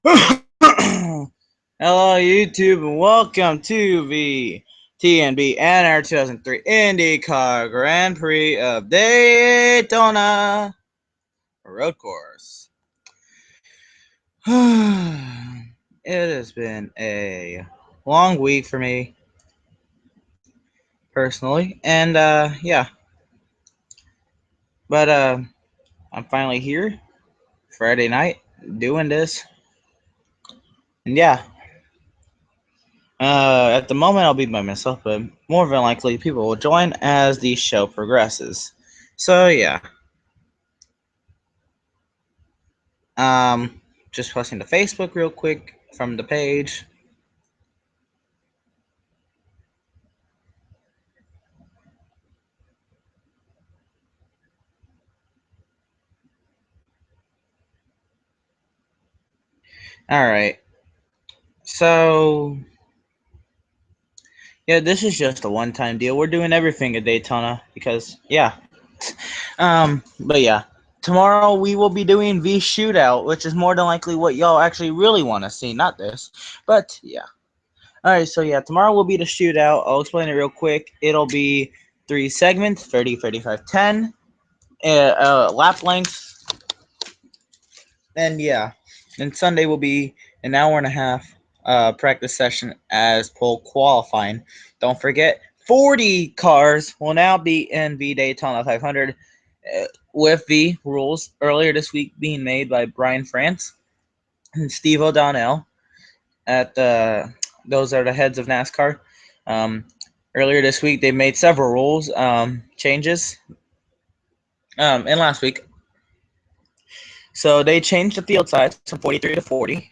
Hello, YouTube, and welcome to the TNB NR2003 IndyCar Grand Prix of Daytona road course. It has been a long week for me personally, and yeah, but I'm finally here Friday night doing this, and yeah. At the moment, I'll be by myself, but more than likely, people will join as the show progresses. So yeah, um, just posting to Facebook real quick from the page. All right, so yeah, this is just a one-time deal. We're doing everything at Daytona because yeah, but yeah. Tomorrow we will be doing the shootout, which is more than likely what y'all actually really want to see, not this. But yeah. Alright, so yeah, tomorrow will be the shootout. I'll explain it real quick. It'll be 3 segments, 30, 35, 10, lap length, and yeah. And Sunday will be an hour and a half practice session as pole qualifying. Don't forget, 40 cars will now be in the Daytona 500 with the rules earlier this week being made by Brian France and Steve O'Donnell at those are the heads of NASCAR. Um, Earlier this week, they made several rules changes. And last week, so they changed the field size from 43 to 40,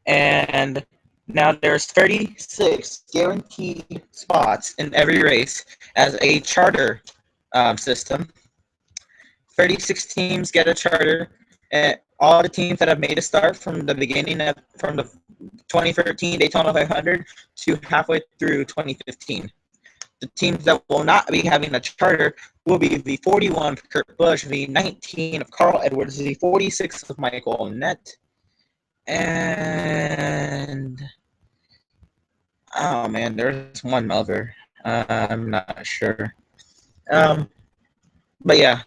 and now there's 36 guaranteed spots in every race as a charter system. 36 teams get a charter, and all the teams that have made a start from the beginning of from the 2013 Daytona 500 to halfway through 2015. The teams that will not be having a charter will be the 41 of Kurt Busch, the 19 of Carl Edwards, the 46 of Michael Annett, and oh man, there's one other. I'm not sure. Um, but yeah,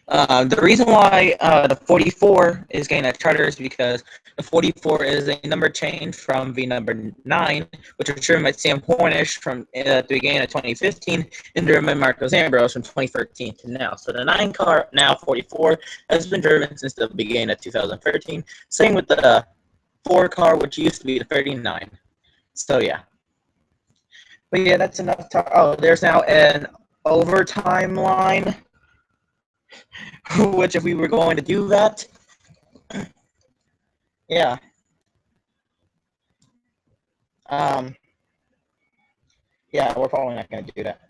the reason why the 44 is getting a charter is because the 44 is a number change from the number 9, which was driven by Sam Hornish from the beginning of 2015 and driven by Marcos Ambrose from 2013 to now. So the 9 car, now 44, has been driven since the beginning of 2013. Same with the 4 car, which used to be the 39. So yeah. But yeah, that's enough talk. Oh, there's now an overtime line, which if we were going to do that, yeah. Um, yeah, we're probably not going to do that.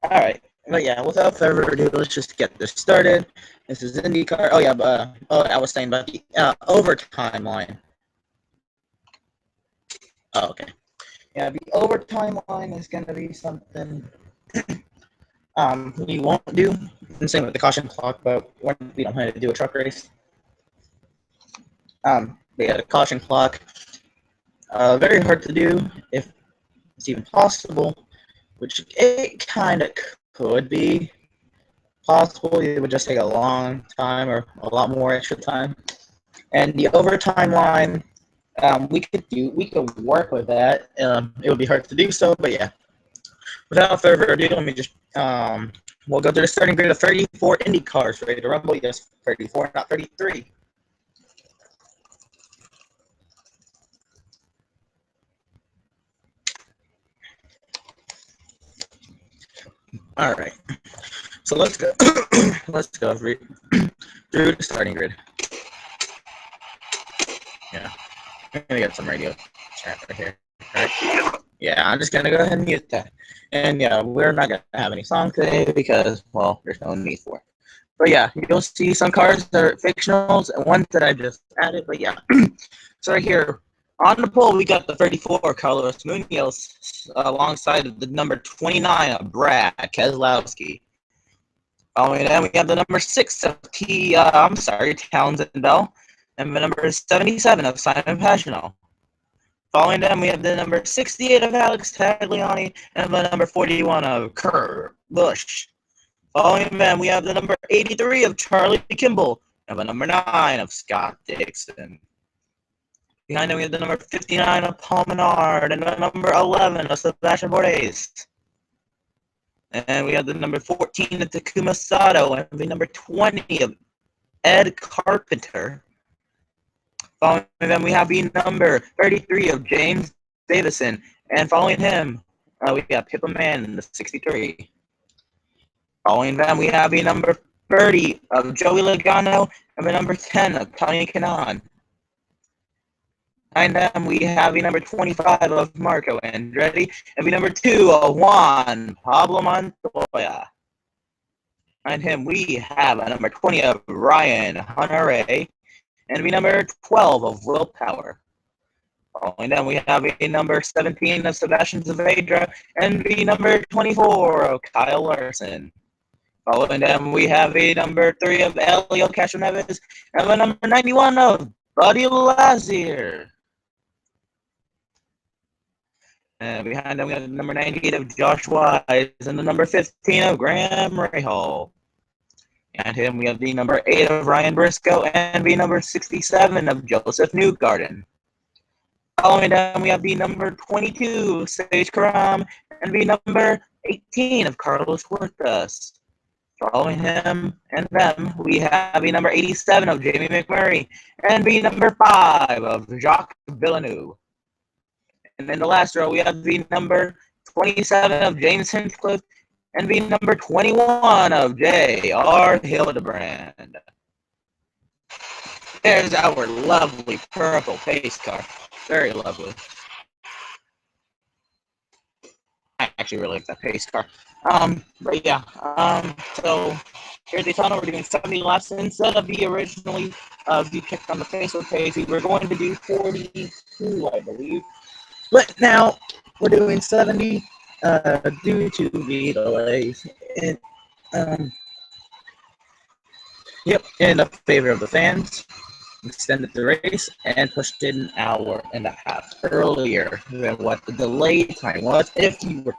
All right. But yeah, without further ado, let's just get this started. This is IndyCar. Oh yeah, but I was saying about the overtime line. Oh, okay. Yeah, the overtime line is gonna be something we won't do. And same with the caution clock, but we don't have to do a truck race. Yeah, the caution clock. Very hard to do if it's even possible, which it kind of could be possible. It would just take a long time or a lot more extra time. And the overtime line, we could work with that. It would be hard to do so, but yeah. Without further ado, let me just we'll go through the starting grid of 34 Indy cars ready to rumble. Yes, 34, not 33. All right. So let's go. Let's go through the starting grid. Yeah, I'm gonna get some radio chat right here. Right? Yeah, I'm just gonna go ahead and mute that. And yeah, we're not gonna have any song today because, well, there's no need for it. But yeah, you'll see some cars that are fictionals and ones that I just added. But yeah, so right here on the pole we got the 34 Carlos Munoz alongside the number 29 of Brad Keselowski. Following that, we have the number 6 of Townsend Bell, and the number 77 of Simon Pagenaud. Following them, we have the number 68 of Alex Tagliani and the number 41 of Kurt Busch. Following them, we have the number 83 of Charlie Kimball and the number 9 of Scott Dixon. Behind them, we have the number 59 of Paul Menard and the number 11 of Sebastian Bourdais. And we have the number 14 of Takuma Sato and the number 20 of Ed Carpenter. Following them, we have the number 33 of James Davison. And following him, we got Pippa Man in the 63. Following them, we have the number 30 of Joey Logano and the number 10 of Tony Kanaan. Behind them, we have the number 25 of Marco Andretti and the number 2 of Juan Pablo Montoya. Behind him, we have a number 20 of Ryan Hunter-Reay and the number 12 of Will Power. Following them, we have a number 17 of Sebastian Saavedra and the number 24 of Kyle Larson. Following them, we have a number 3 of Elio Castroneves and the number 91 of Buddy Lazier. And behind them, we have the number 98 of Josh Wise and the number 15 of Graham Rahal. Behind him, we have the number 8 of Ryan Briscoe and the number 67 of Joseph Newgarden. Following them, we have the number 22, Sage Karam, and the number 18 of Carlos Huertas. Following him and them, we have the number 87 of Jamie McMurray and the number 5 of Jacques Villeneuve. And in the last row, we have the number 27 of James Hinchcliffe and the number 21 of J.R. Hildebrand. There's our lovely purple pace car. Very lovely. I actually really like that pace car. But yeah, so here at Daytona, we're doing 70 laps instead of the originally you picked on the Facebook page. We were going to do 42, I believe. But now we're doing 70 due to the delays. In favor of the fans, extended the race and pushed it an hour and a half earlier than what the delay time was. If you were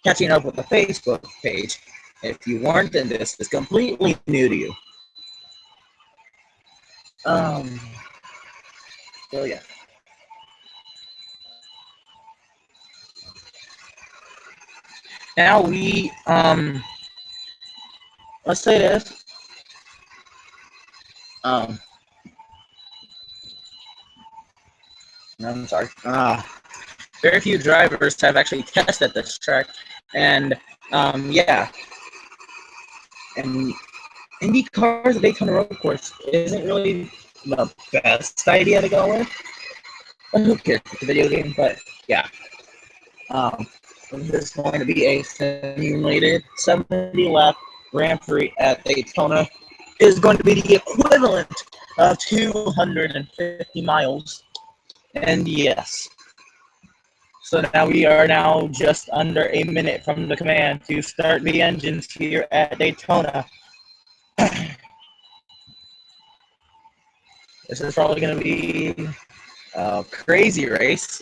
catching up with the Facebook page, if you weren't, then this is completely new to you. So yeah. Now we, let's say this. I'm sorry. Very few drivers have actually tested this track, and yeah. And IndyCar's a Daytona road course isn't really the best idea to go with. But who cares? It's a video game, but yeah. This is going to be a simulated 70-lap Grand Prix at Daytona. It is going to be the equivalent of 250 miles. And yes. So now we are now just under a minute from the command to start the engines here at Daytona. This is probably going to be a crazy race.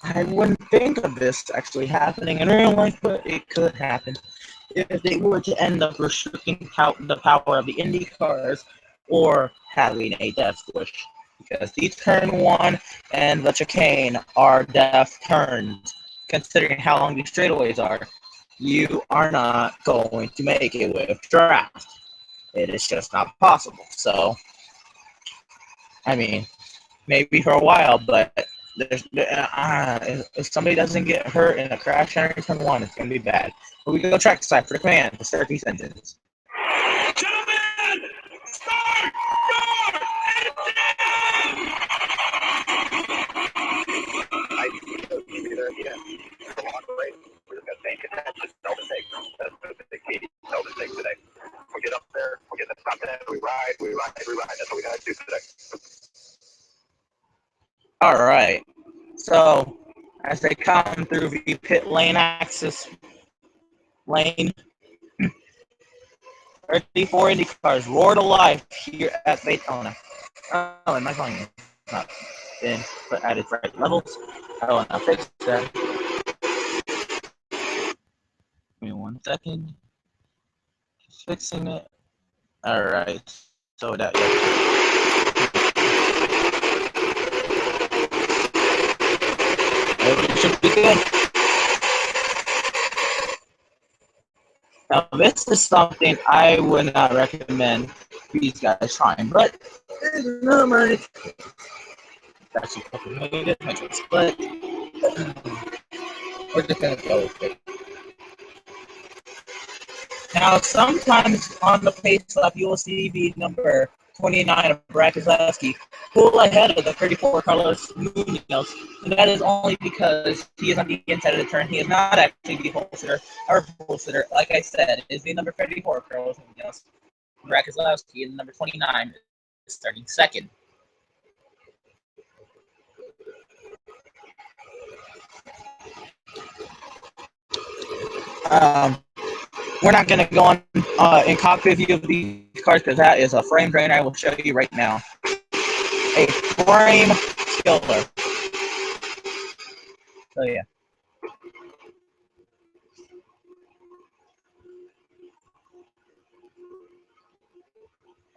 I wouldn't think of this actually happening in real life, but it could happen if they were to end up restricting the power of the Indy cars or having a death switch. Because the turn 1 and the chicane are death turns. Considering how long these straightaways are, you are not going to make it with draft. It is just not possible. So, I mean, maybe for a while, but if somebody doesn't get hurt in a crash in turn one, it's going to be bad. But we go track side for the command to start these engines. Gentlemen, start your engine! I see that, yeah. Come on, right? We're just going to take it. Just tell the take. That's the big key. Tell the take today. We'll get up there. We'll get the top 10. We ride. That's what we got to do today. All right. So, as they come through the pit lane access lane, 34 IndyCars roar to life here at Daytona. Oh, and my volume is not been put at its right levels. Oh, and I'll fix that. Give me 1 second. Just fixing it. All right. So that everything should be good. Now, this is something I would not recommend these guys trying, but there's no money. Actually, good metrics, but we're just gonna go with it. Now, sometimes on the pace lap, you will see the number 29 of Brad Keselowski pull ahead of the 34 Carlos Munoz, and that is only because he is on the inside of the turn. He is not actually the pole sitter. Our pole sitter, like I said, is the number 34 Carlos Munoz. Brad Keselowski, and the number 29 is starting second. We're not going to go on in cockpit view of these cars because that is a frame drainer. I will show you right now. A frame killer. So yeah.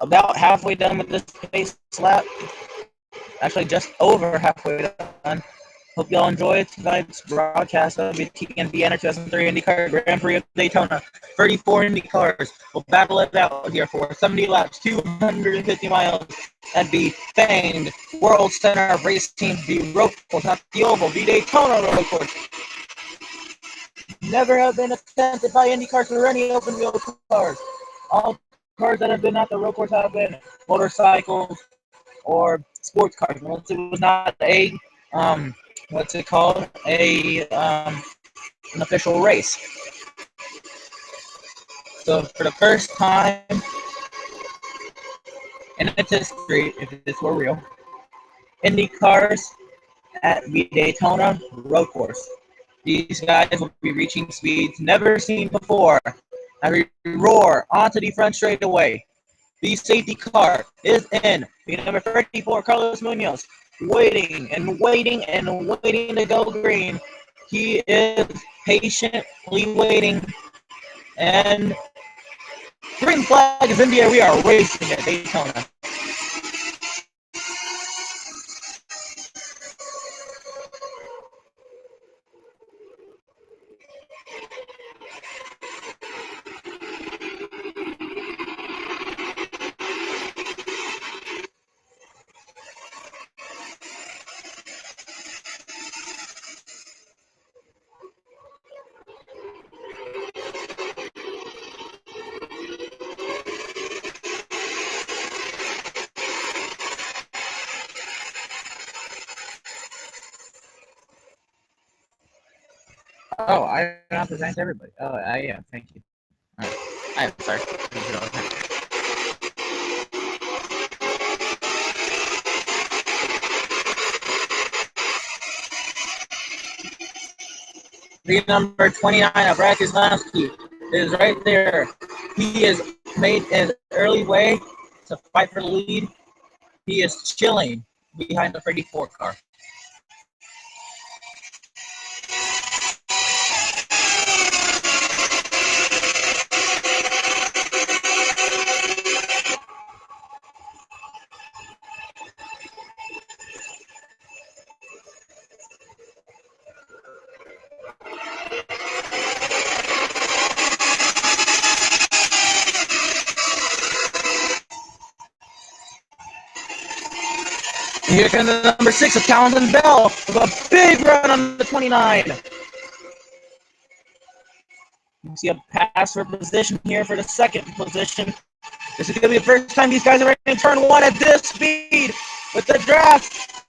About halfway done with this pace lap. Actually, just over halfway done. Hope y'all enjoy tonight's broadcast of the TNB NR2003 IndyCar Grand Prix of Daytona. 34 IndyCars will battle it out here for 70 laps, 250 miles, at the famed World Center of Race Team, the road course, not the oval, the Daytona road course. Never have been attempted by IndyCars for any open wheel cars. All cars that have been at the road course have been motorcycles or sports cars. Once it was not a what's it called? An official race. So for the first time in its history, if this were real, IndyCars at the Daytona road course. These guys will be reaching speeds never seen before. As we roar onto the front straightaway. The safety car is in. The number 34, Carlos Munoz, waiting and waiting and waiting to go green. He is patiently waiting. And green flag is in the air. We are racing at Daytona. Oh, I have to thank everybody. Oh, yeah, thank you. Right. I'm sorry. The number 29 of Brad Keselowski is right there. He has made an early way to fight for the lead. He is chilling behind the 34 car. Here comes the number 6 of Calvin Bell. A big run on the 29. You see a pass for position here for the second position. This is going to be the first time these guys are in turn one at this speed with the draft.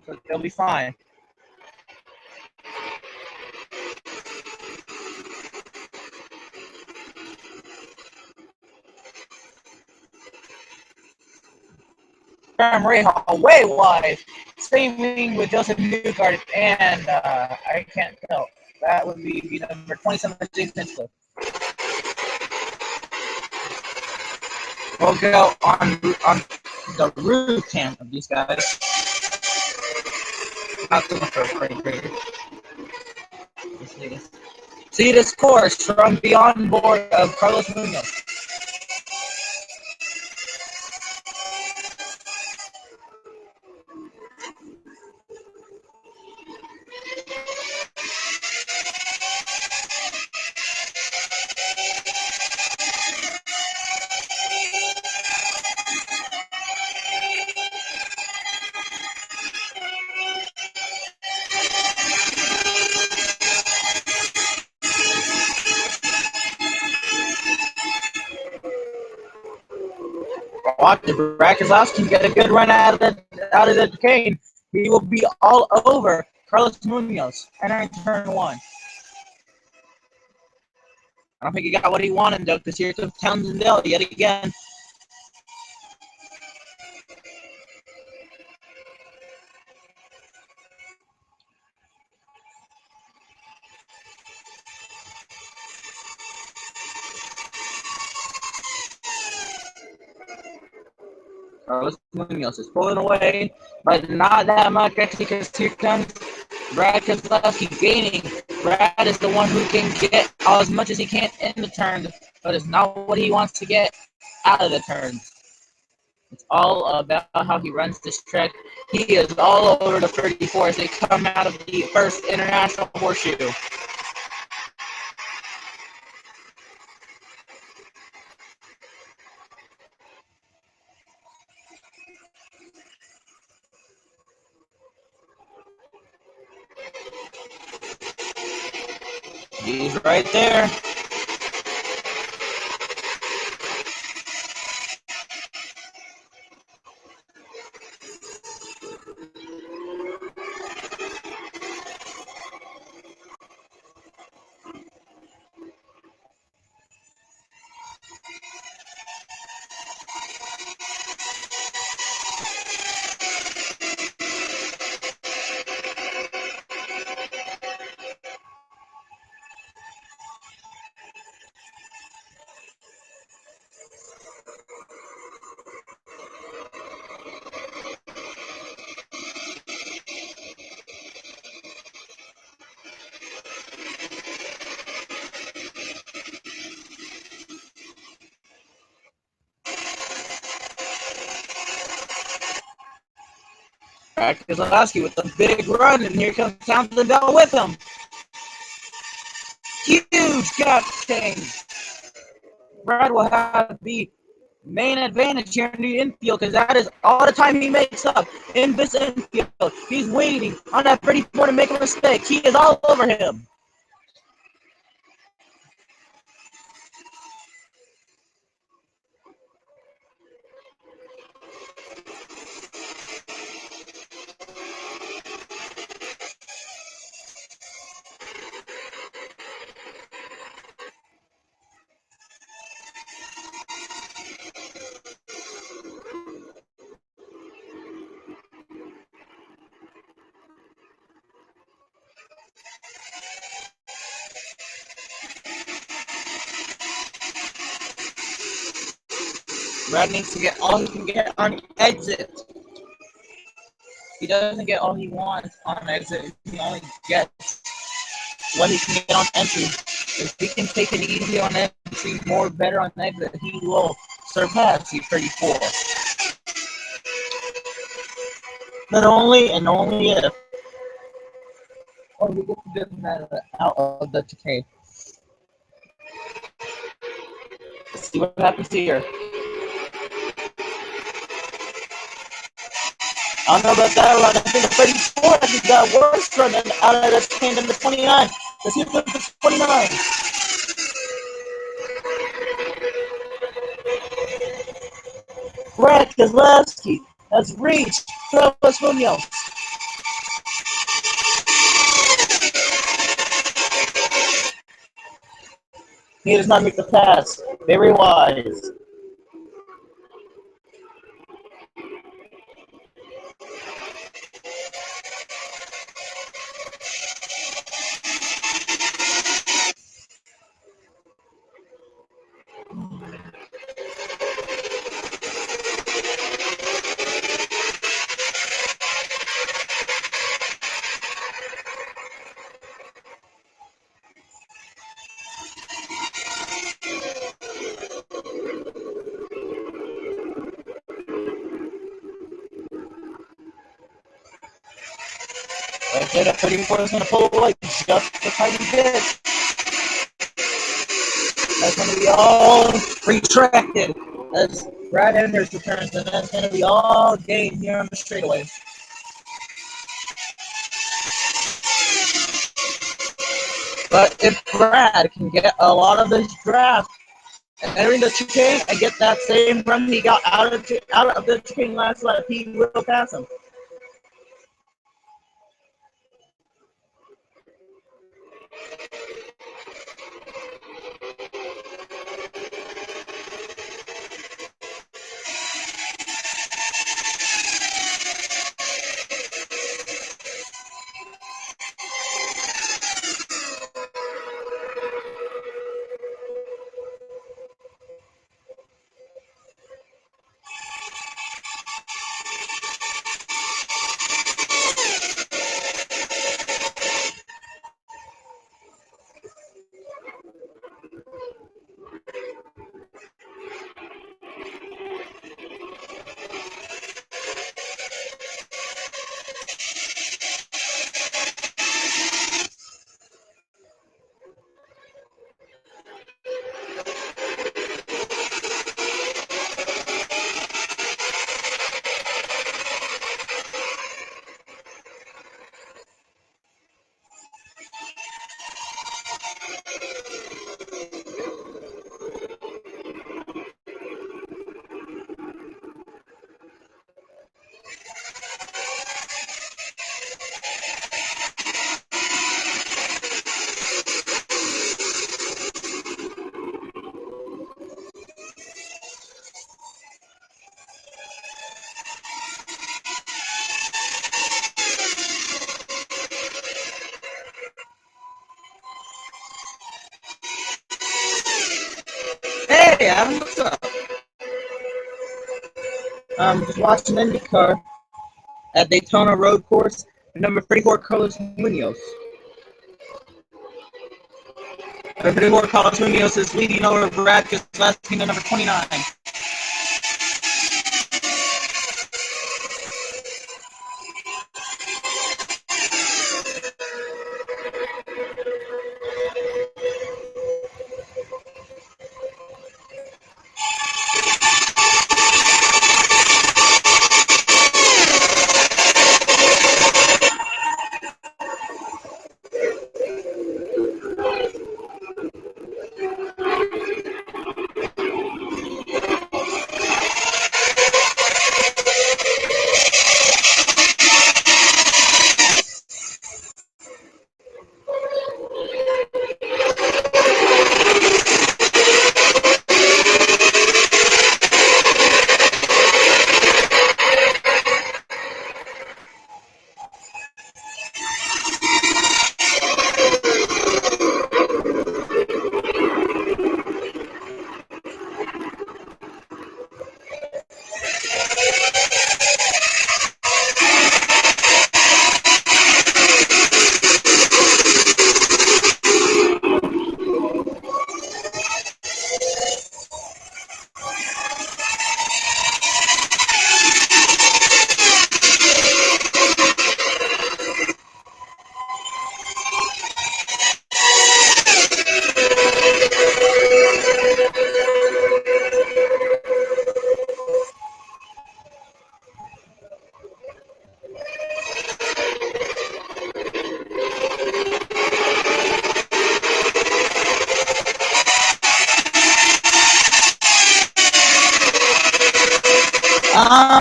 But they'll be fine. Rahal way wide. Same wing with Joseph Newgard and I can't tell. That would be number 27, Jason Hinchcliffe. We'll go on the roof cam of these guys. Not too much for a pretty great. See this course from beyond board of Carlos Munoz. Watch Brad Keselowski get a good run out of the chicane. He will be all over Carlos Munoz entering turn one. I don't think he got what he wanted though, because here comes Townsendale yet again. Carlos Munoz is pulling away, but not that much actually, because here comes Brad Keselowski gaining. Brad is the one who can get as much as he can in the turns, but it's not what he wants to get out of the turns. It's all about how he runs this track. He is all over the 34 as they come out of the first international horseshoe. He's right there. Brad Keselowski with a big run, and here comes Townsendale with him. Huge gap change. Brad will have the main advantage here in the infield, because that is all the time he makes up in this infield. He's waiting on that 34 to make a mistake. He is all over him. Brad needs to get all he can get on exit. He doesn't get all he wants on exit. He only gets what he can get on entry. If he can take it easy on entry, more better on exit, he will surpass the 34. But only and only if. Oh, you get to get that out of the chicane. Let's see what happens here. I don't know about that run. I think the 34 actually got worse run out of this pain than the 29. Let's see if it's 29. Brad Keselowski has reached Carlos Munoz. He does not make the pass. Very wise. Okay, that 34 is going to pull away just a tiny bit. That's going to be all retracted as Brad Enders returns, and that's going to be all gain here on the straightaway. But if Brad can get a lot of this draft entering the chicane and get that same run he got out of the chicane last lap, he will pass him. Hey, Adam, what's up? Just watching IndyCar at Daytona Road Course, number 34, Carlos Munoz. Number 34, Carlos Munoz is leading over Brad Keselowski to number 29.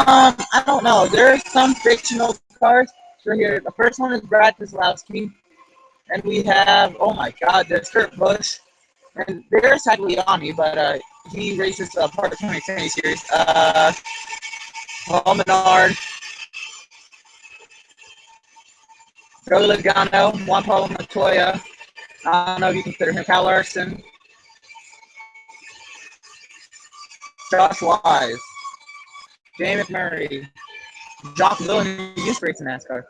I don't know. There are some fictional cars. So here, the first one is Brad Keselowski, and we have, oh my God, there's Kurt Busch, and there's Tagliani, but he races part of the 2020 series. Paul Menard, Joey Logano, Juan Pablo Montoya. I don't know if you consider him. Kyle Larson, Josh Wise, Jay McMurray, Jock Lillen, he used to race in NASCAR.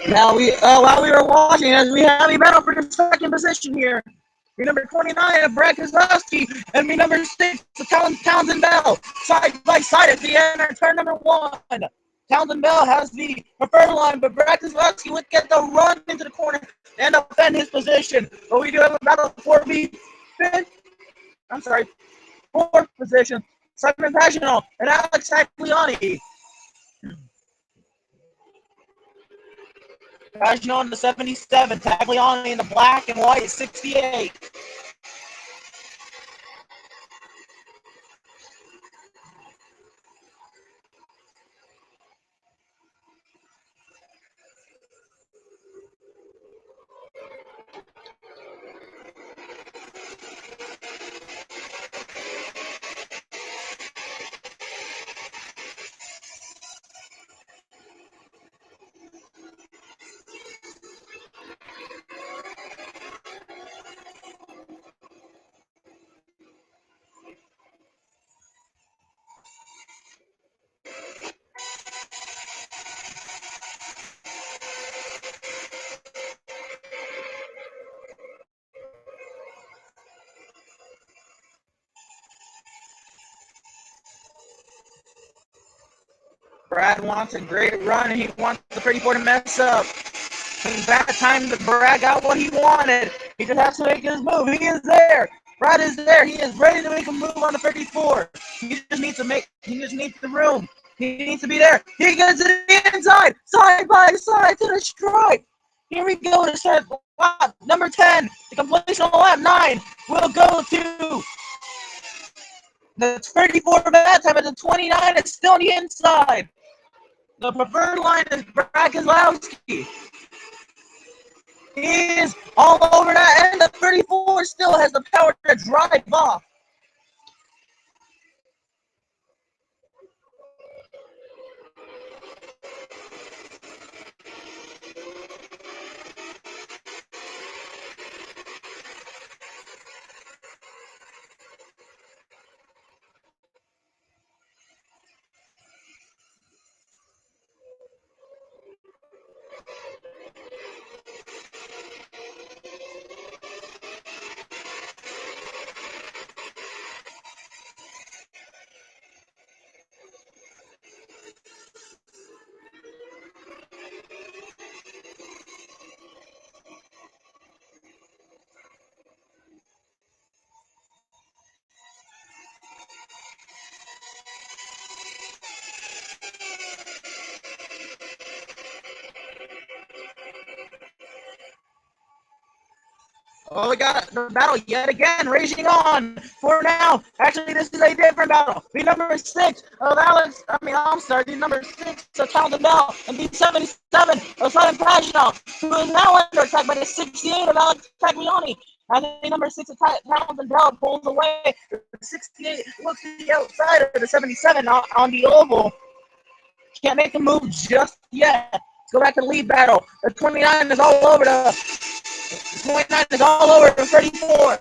Now while we were watching, as we have a battle for the second position here. We number 29 Brad Keselowski, and we number 6 Townsend Bell, side by side at the end of turn number 1. Townsend Bell has the preferred line, but Brad Keselowski would get the run into the corner and defend his position. But we do have a battle for the fourth position. Simon Pagenaud and Alex Tagliani. Pagenaud in the 77, Tagliani in the black and white 68. Brad wants a great run, and he wants the 34 to mess up. He's back time to Brad got what he wanted. He just has to make his move. He is there. Brad is there. He is ready to make a move on the 34. He just needs the room. He needs to be there. He gets it inside, side by side to the stripe. Here we go to start lap number 10. The completion of lap 9 will go to the 34 Brad time, but the 29 is still on the inside. The preferred line is Brad Keselowski. He is all over that, and the 34 still has the power to drive off. Oh, we got the battle yet again, raging on for now. Actually, this is a different battle. The number 6 of the number 6 of Calvin Bell, and the 77 of Simon Pagino, who is now under attack by the 68 of Alex Taglioni. As the number 6 of Calvin Bell pulls away, the 68 looks to the outside of the 77 on the oval. Can't make a move just yet. Let's go back to the lead battle. The 29 is all over the 29 is all over the 34.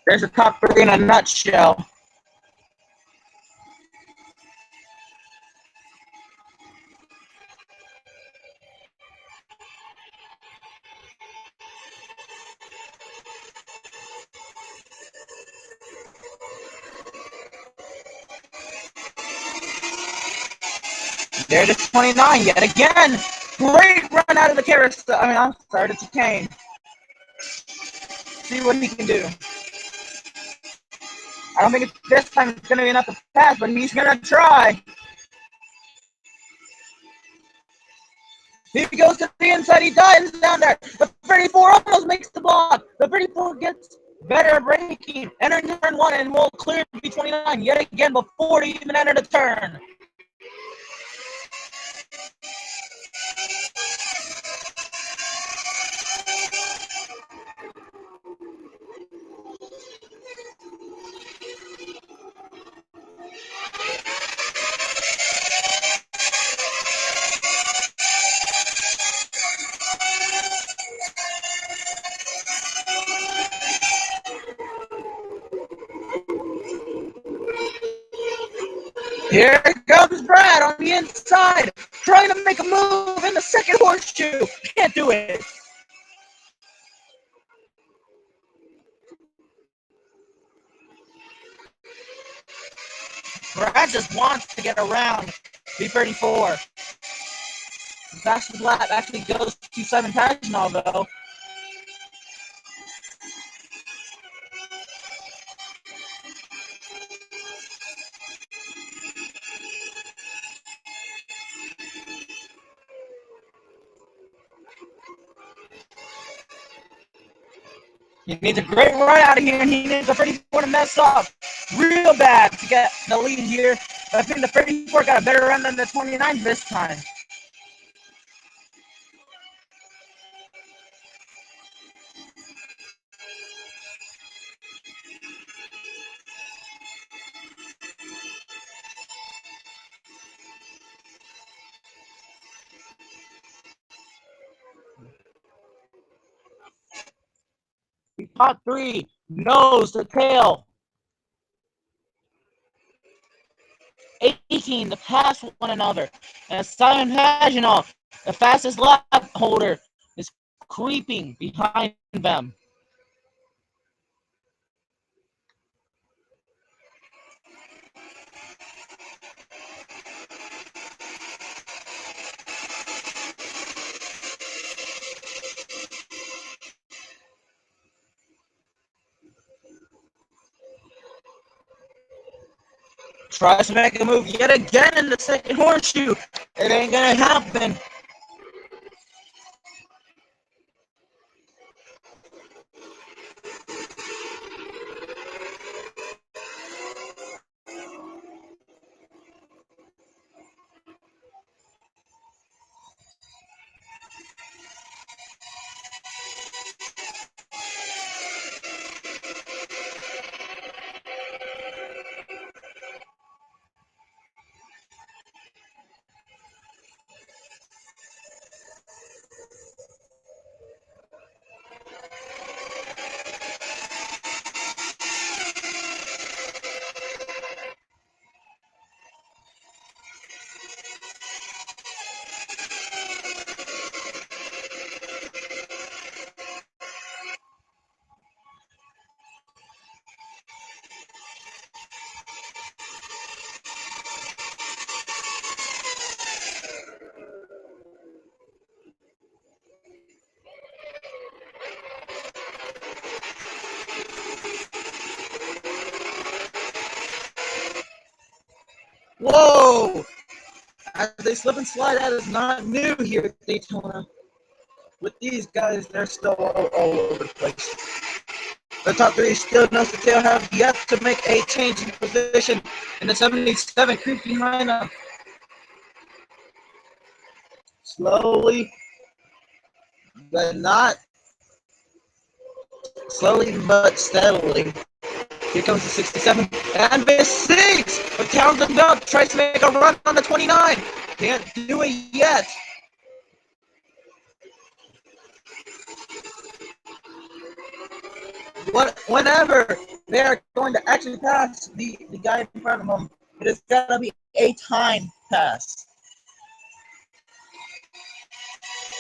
There's the top 3 in a nutshell. There's the 29 yet again. Great run out of the carousel. The chicane. See what he can do. I don't think this time it's going to be enough to pass, but he's going to try. He goes to the inside. He dives down there. The 34 almost makes the block. The 34 gets better braking. Entering turn 1 and will clear B29 yet again before he even entered the turn. Here comes Brad on the inside, trying to make a move in the second horseshoe. Can't do it. Brad just wants to get around B34. The fastest lap actually goes to Simon Pagenaud, though. He needs a great run out of here, and he needs the 34 to mess up real bad to get the lead here. But I think the 34 got a better run than the 29 this time. The top 3, nose to tail. 18 to pass one another. And Simon Pagenaud, the fastest lap holder, is creeping behind them. Tries to make a move yet again in the second horseshoe. It ain't gonna happen. Whoa! As they slip and slide, that is not new here at Daytona. With these guys, they're still all over the place. The top three still nose to tail have yet to make a change in position, and the 77 creeps behind them. Slowly, but not slowly but steadily. Here comes the 67 and the 6. But Townsend Belt tries to make a run on the 29. Can't do it yet. Whenever they are going to actually pass the guy in front of them, it has got to be a time pass.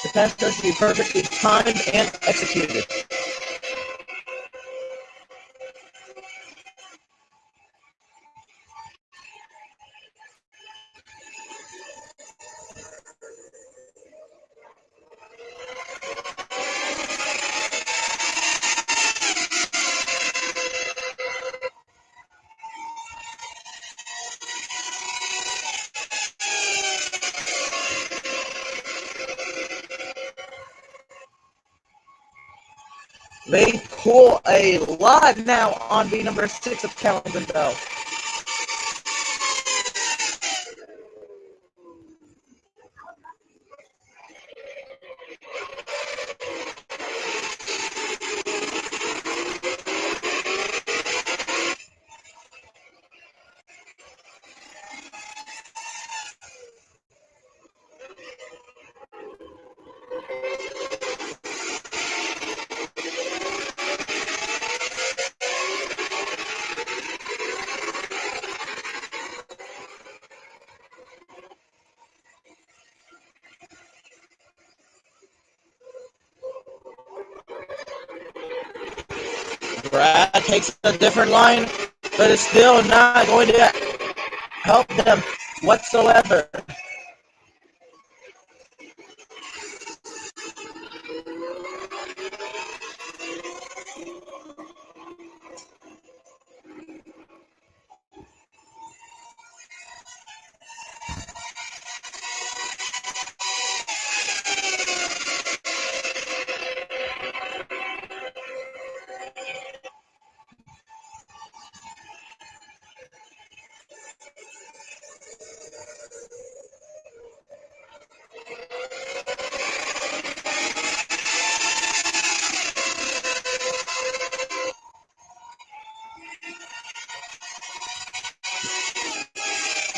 The pass has to be perfectly timed and executed. They pull a lot now on the number 6 of Calvin Bell. Brad takes a different line, but it's still not going to help them whatsoever.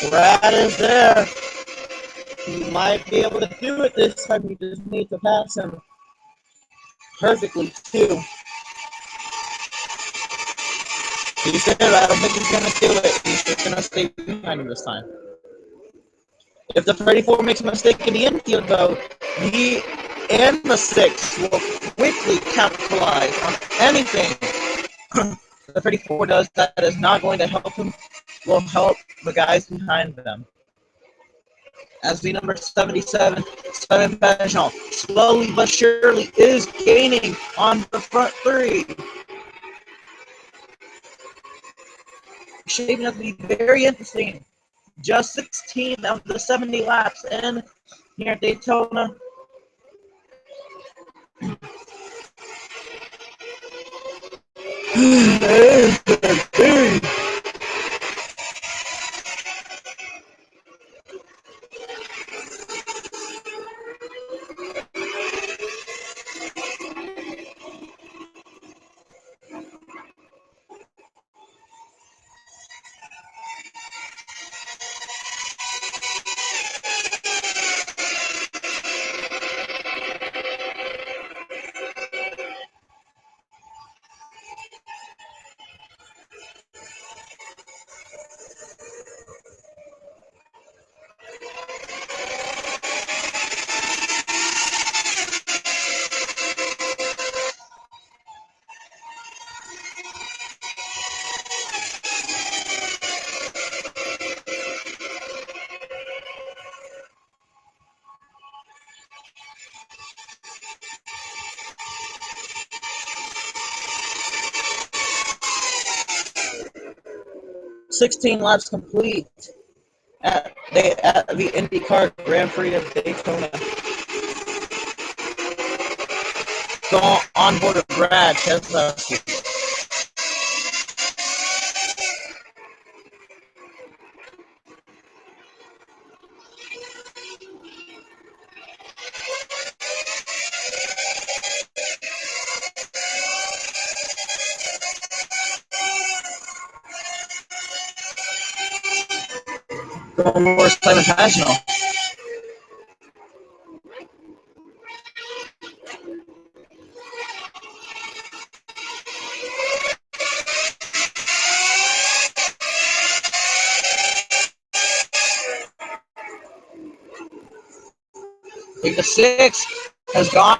Brad is there. He might be able to do it this time. He just needs to pass him perfectly, too. He said, I don't think he's going to do it. He's just going to stay behind him this time. If the 34 makes a mistake in the infield, though, he and the 6 will quickly capitalize on anything the 34 does that is not going to help him, will help the guys behind them. As the number 77, Simon Pageant, slowly but surely is gaining on the front three. Shaping up to be very interesting. Just 16 of the 70 laps in here at Daytona. "16 laps complete, at the IndyCar Grand Prix of Daytona. Go on board with Brad Keselowski. Go on board Simon Pagenaud. The 6 has gone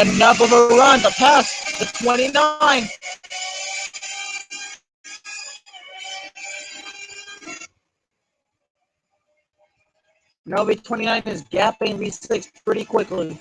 enough of a run to pass the 29. Now the 29 is gapping V6 pretty quickly.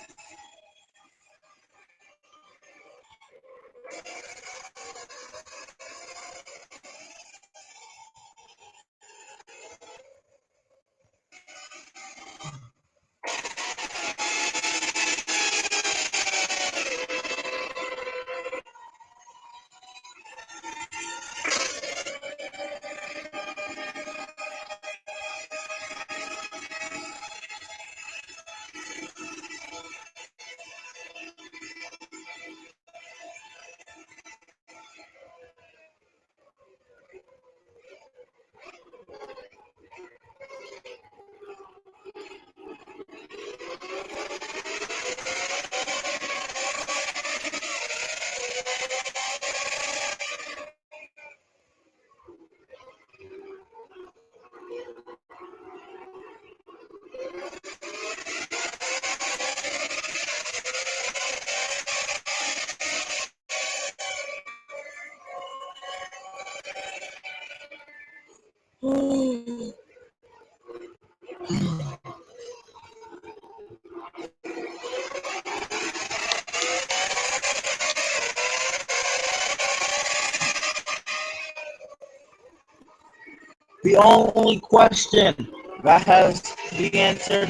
The only question that has to be answered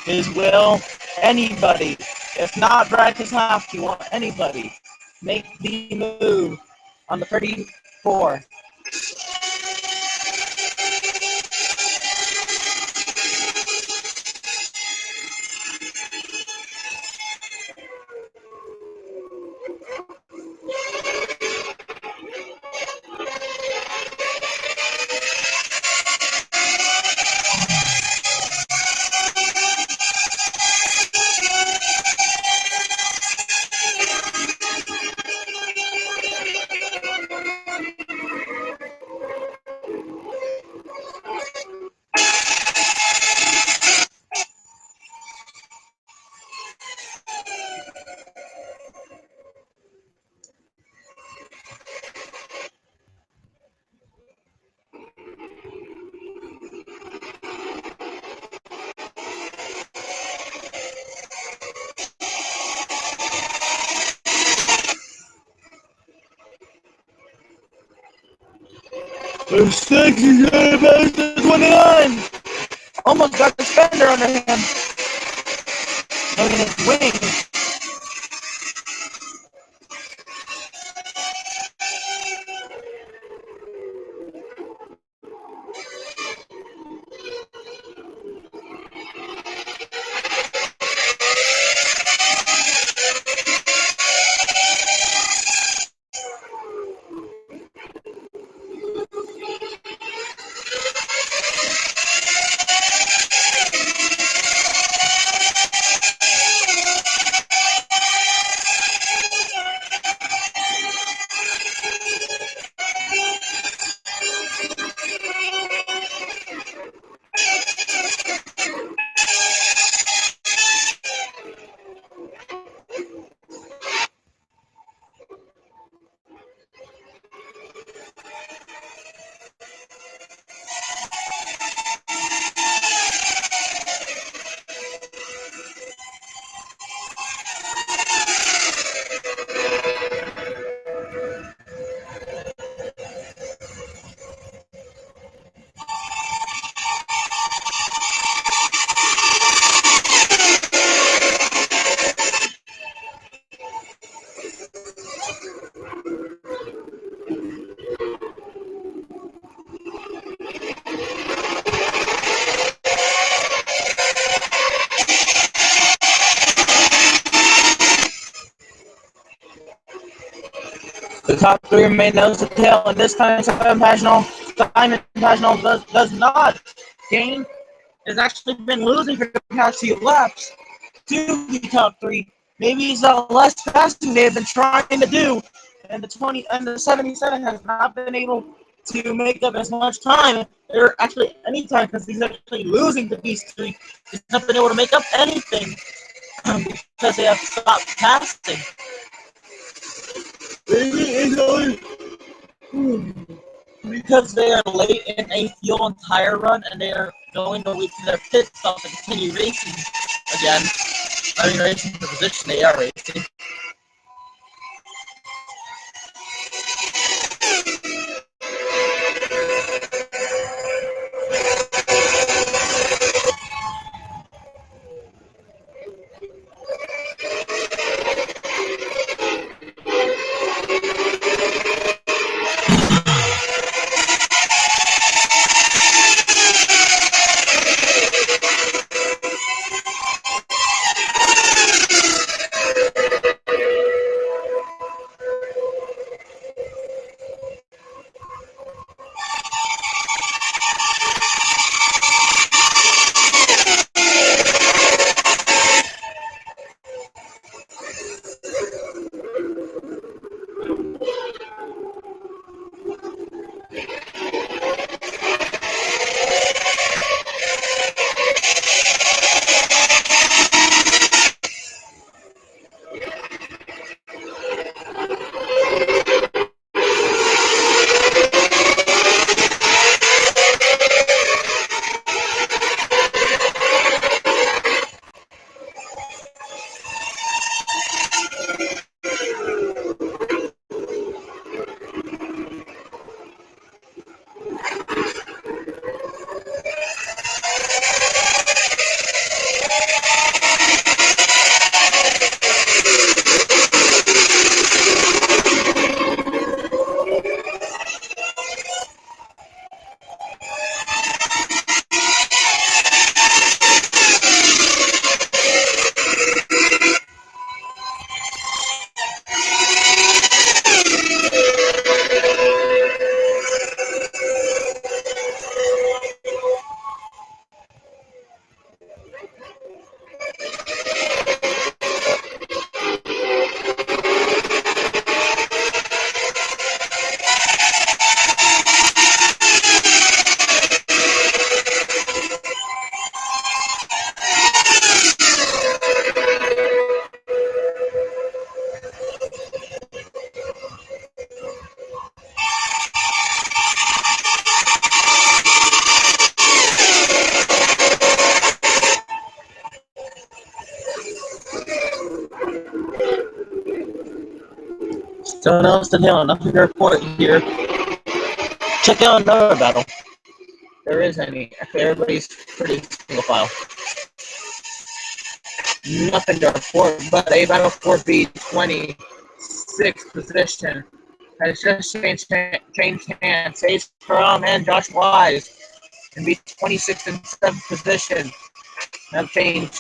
is, will anybody, if not Brad Keselowski, will anybody make the move on the 34? The 6 is going to pass the 29. Almost got the fender under him. Look at his wings. The top three remain nose to tail, and this time Invitational does not gain. Has actually been losing for the past few laps to the top three. Maybe it's less passing they've been trying to do, and the 77 has not been able to make up as much time, or actually any time, because he's actually losing to these three. He's not been able to make up anything because they have stopped passing. Because they are late in a fuel and tire run, and they are going to lead to their pit stop and continue racing again. I mean, racing for position, they are racing. So nose to tail, nothing to report here. Check out another battle. There is any. Everybody's pretty single file. Nothing to report, but a battle for B26 position has just changed hands. Ace Karam and Josh Wise in B26 and 7th position have changed.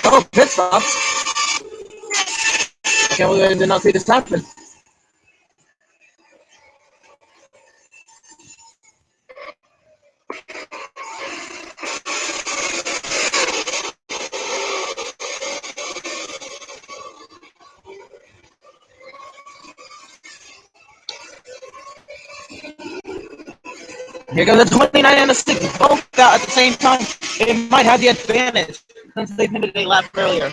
Oh, pit stops. I can't believe I did not see this happen. Here goes the 29 and the 6, both out at the same time. It might have the advantage since they ended a lap earlier.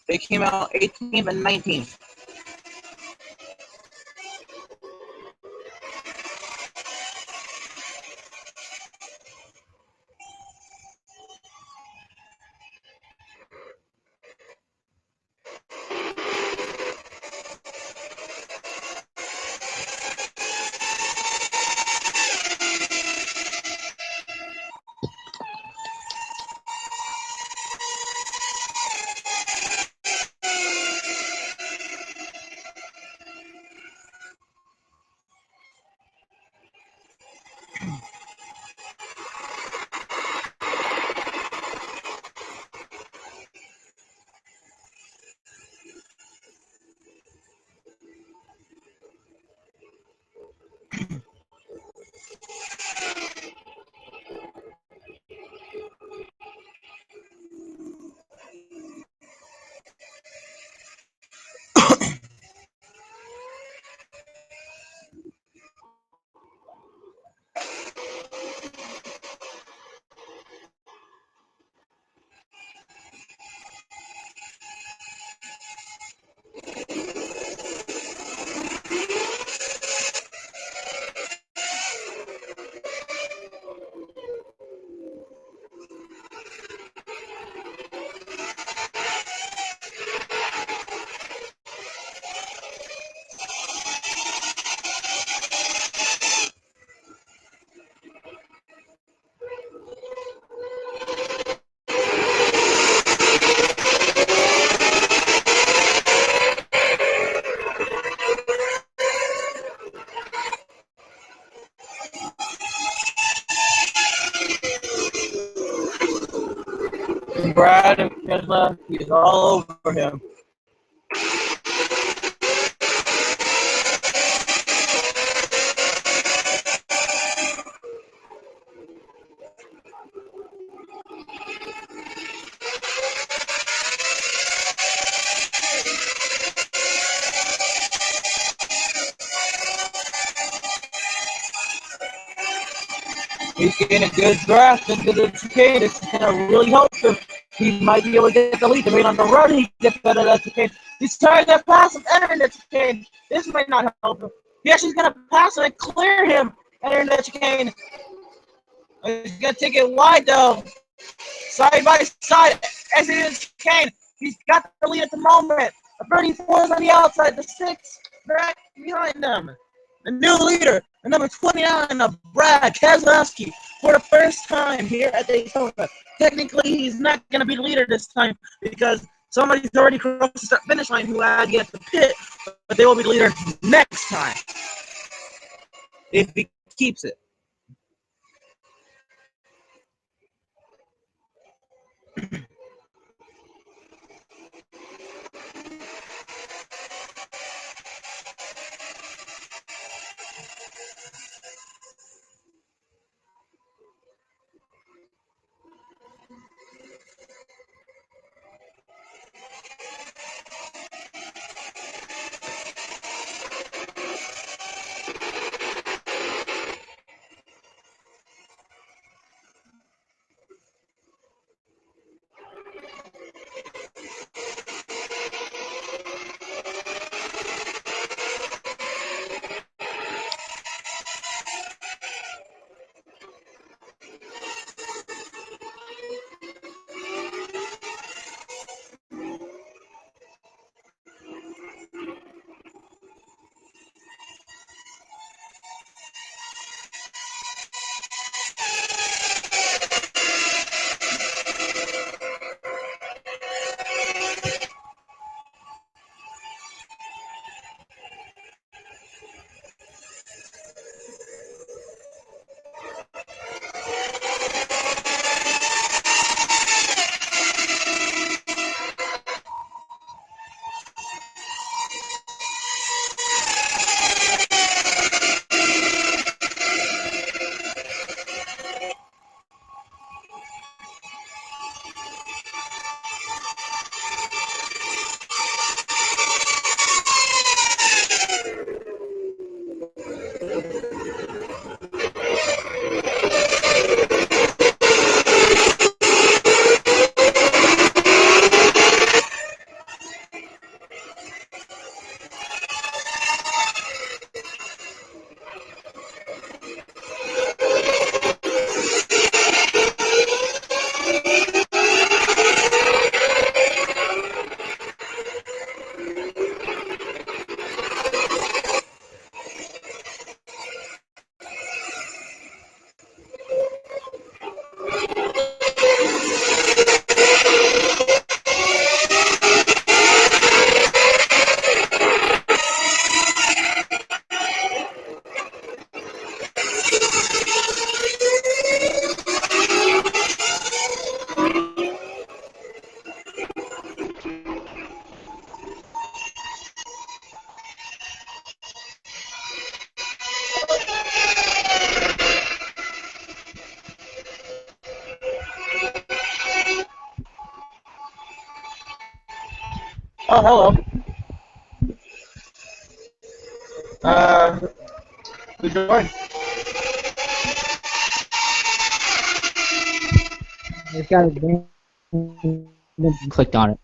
They came out 18th and 19th. Brad and Tesla, he's all over him. He's getting a good draft into the chicane. It's going to really help him. He might be able to get the lead. Maybe on the run, he gets better at the chicane. He's trying to pass him, entering the chicane. This might not help him. He actually going to pass him and clear him, entering the chicane. He's going to take it wide, though. Side by side, exiting the chicane. He's got the lead at the moment. The 34 is on the outside. The 6 back behind them. The new leader, the number 29 of Brad Keselowski, for the first time here at Daytona. Technically, he's not going to be the leader this time because somebody's already crossed the finish line who had yet to pit, but they will be the leader next time if he keeps it. Oh, hello. Uh, who joined? It's got a random clicked on it.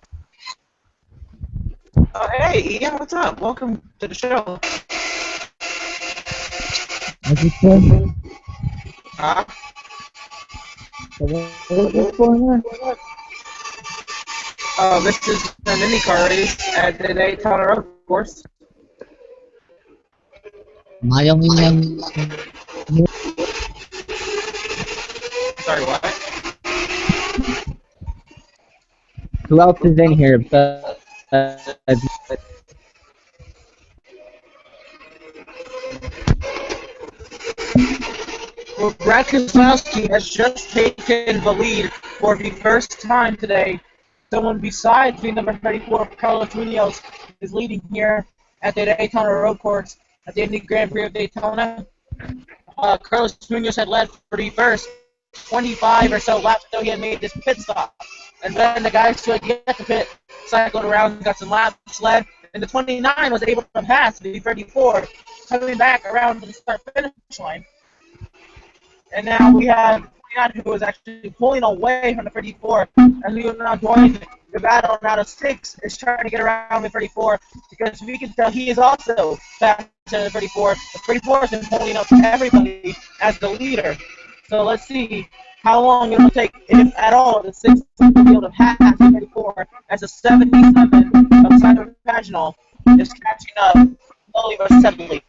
Oh, hey, Ian, what's up? Welcome to the show. What's this for? Huh? What is this for here? This is an IndyCar race at the Daytona Road Course. Am I the only one? Sorry, what? Who else is in here? Well, Brad Keselowski has just taken the lead for the first time today. Someone besides the number 34, Carlos Munoz, is leading here at the Daytona Road Course at the Indy Grand Prix of Daytona. Carlos Munoz had led for the first 25 or so laps until he had made this pit stop. And then the guys who had yet to pit cycled around, got some laps led, and the 29 was able to pass the 34, coming back around to the start-finish line. And now we have 29 who is actually pulling away from the 34, and we are now joining the battle. Now the 6 is trying to get around the 34 because we can tell he is also faster than the 34. The 34 has been pulling up everybody as the leader. So let's see how long it will take, if at all, the 6 will be able to pass the 34 as the 77 of Simon Paginal is catching up slowly but steadily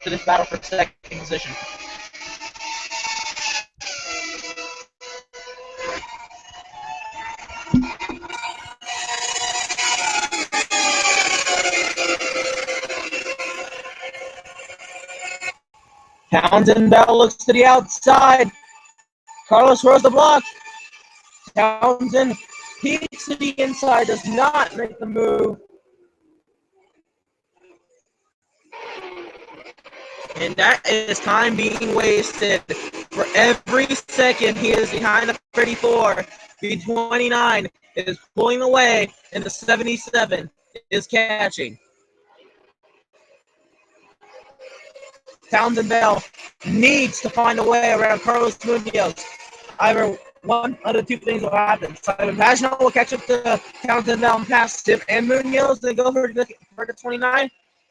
to this battle for second position. Townsend Bell looks to the outside. Carlos throws the block. Townsend peeks to the inside, does not make the move. And that is time being wasted. For every second he is behind the 34, the 29 is pulling away, and the 77 is catching. Townsend Bell needs to find a way around Carlos Munoz. Either one of the two things will happen. Simon Pagenaud will catch up to Townsend Bell and pass him and Munoz to go for the 29,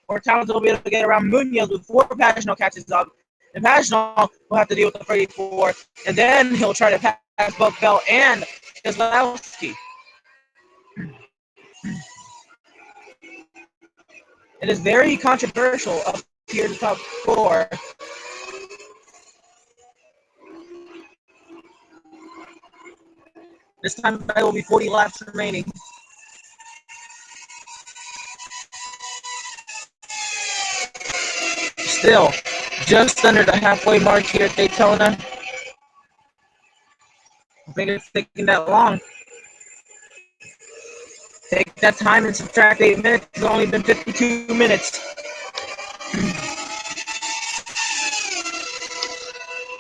or Townsend will be able to get around Munoz before Pagenaud catches up. And Pagenaud will have to deal with the 34, and then he'll try to pass both Bell and Keselowski. It is very controversial up here in the top 4. This time there will be 40 laps remaining. Still, just under the halfway mark here at Daytona. I think it's taking that long. Take that time and subtract 8 minutes. It's only been 52 minutes.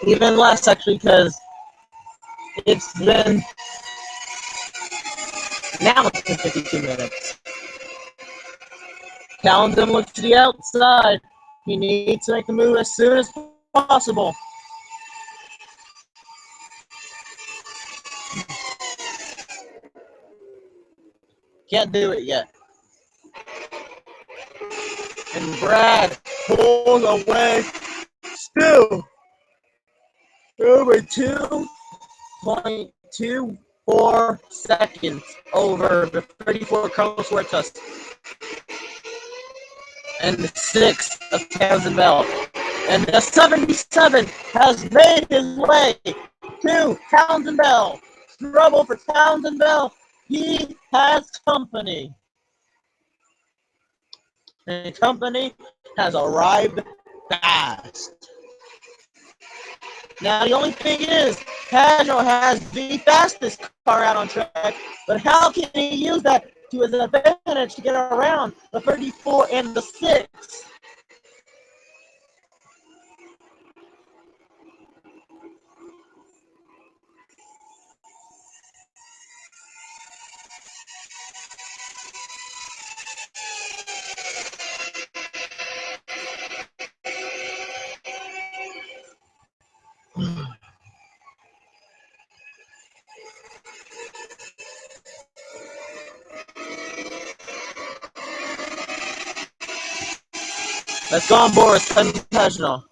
Even less, actually, because it's been... Now it's been 52 minutes. Townsend looks to the outside. He needs to make the move as soon as possible. Can't do it yet. And Brad pulls away still over 2.24 seconds over the 34 Carlos Huertas and the 6 of Townsend Bell. And the 77 has made his way to Townsend Bell. Trouble for Townsend Bell. He has company. And company has arrived fast. Now, the only thing is, Pagenaud has the fastest car out on track, but how can he use that to his advantage to get around the 34 and the 6? Let's go on board. Time professional.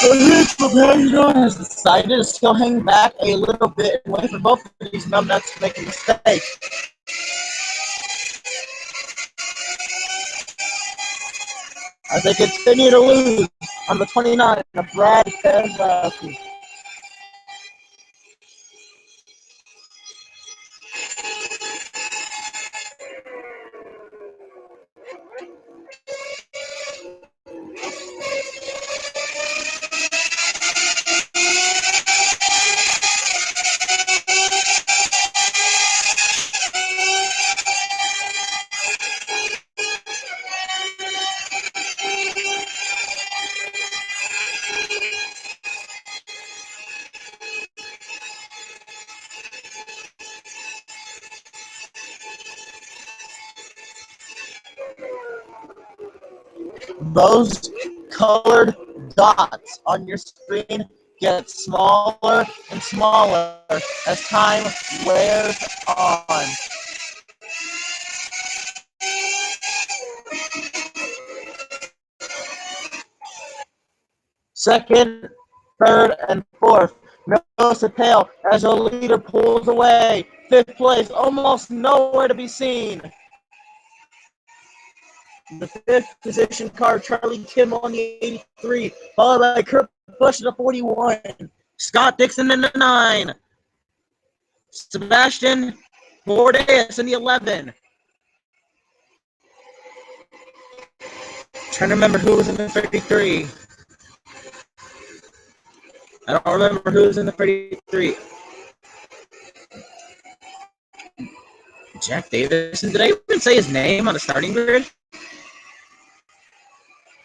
This professional has decided to still hang back a little bit and wait for both of these numbnuts to make a mistake. As they continue to lose on the 29 of Brad Keselowski. Those colored dots on your screen get smaller and smaller as time wears on. Second, third, and fourth. Nose to tail as the leader pulls away. Fifth place, almost nowhere to be seen. The fifth position car, Charlie Kim on the 83, followed by Kurt Busch in the 41. Scott Dixon in the 9. Sebastian Bourdais in the 11. Trying to remember who was in the 33. I don't remember who was in the 33. Jack Davison. Did I even say his name on the starting grid?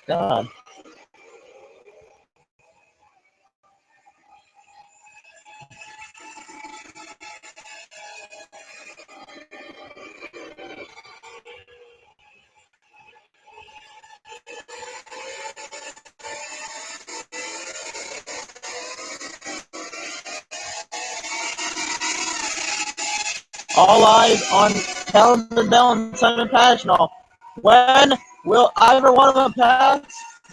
God. All eyes on Calvin Bell and Simon Pagenaud. When will either one of them pass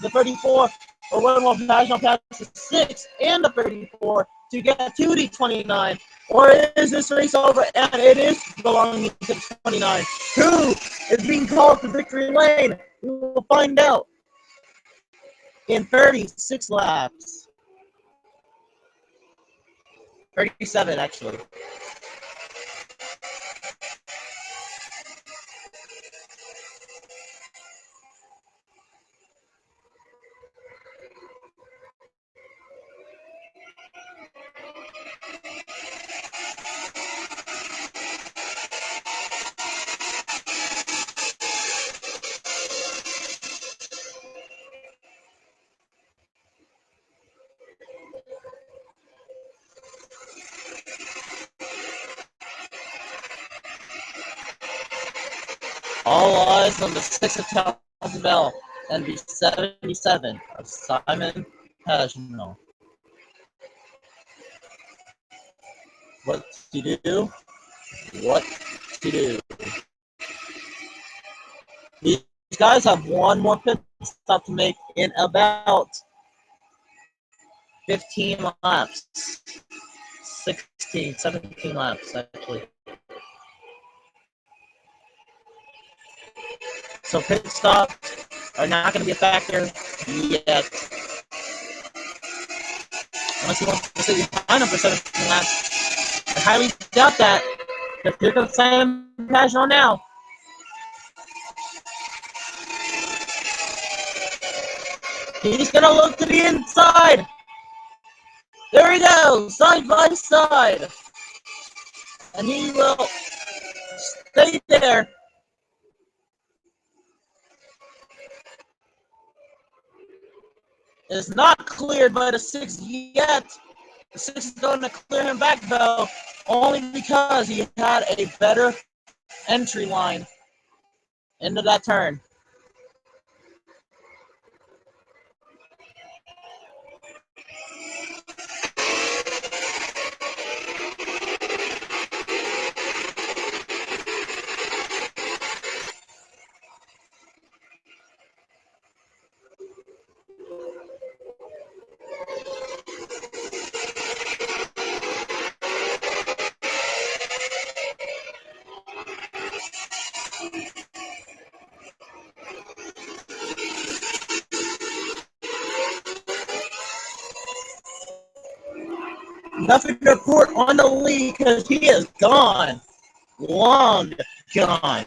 the 34, or when will Pagenaud pass the 6 and the 34 to get to the 29? Or is this race over and it is belonging to the 29? Who is being called to victory lane? We will find out in 36 laps. 37, actually. All eyes on the 6 of Calvin Bell and the 77 of Simon Pagenaud. What to do? What to do? These guys have one more pit stop to make in about 15 laps. 16, 17 laps, actually. So pit stops are not going to be a factor yet. Unless he wants to sit behind him for 17 laps. I highly doubt that. Because here comes Sam Pagenaud now. He's going to look to the inside. There we go, side by side. And he will stay there. It's not cleared by the 6 yet. The 6 is going to clear him back, though, only because he had a better entry line into that turn. Nothing to report on the lead because he is gone. Long gone.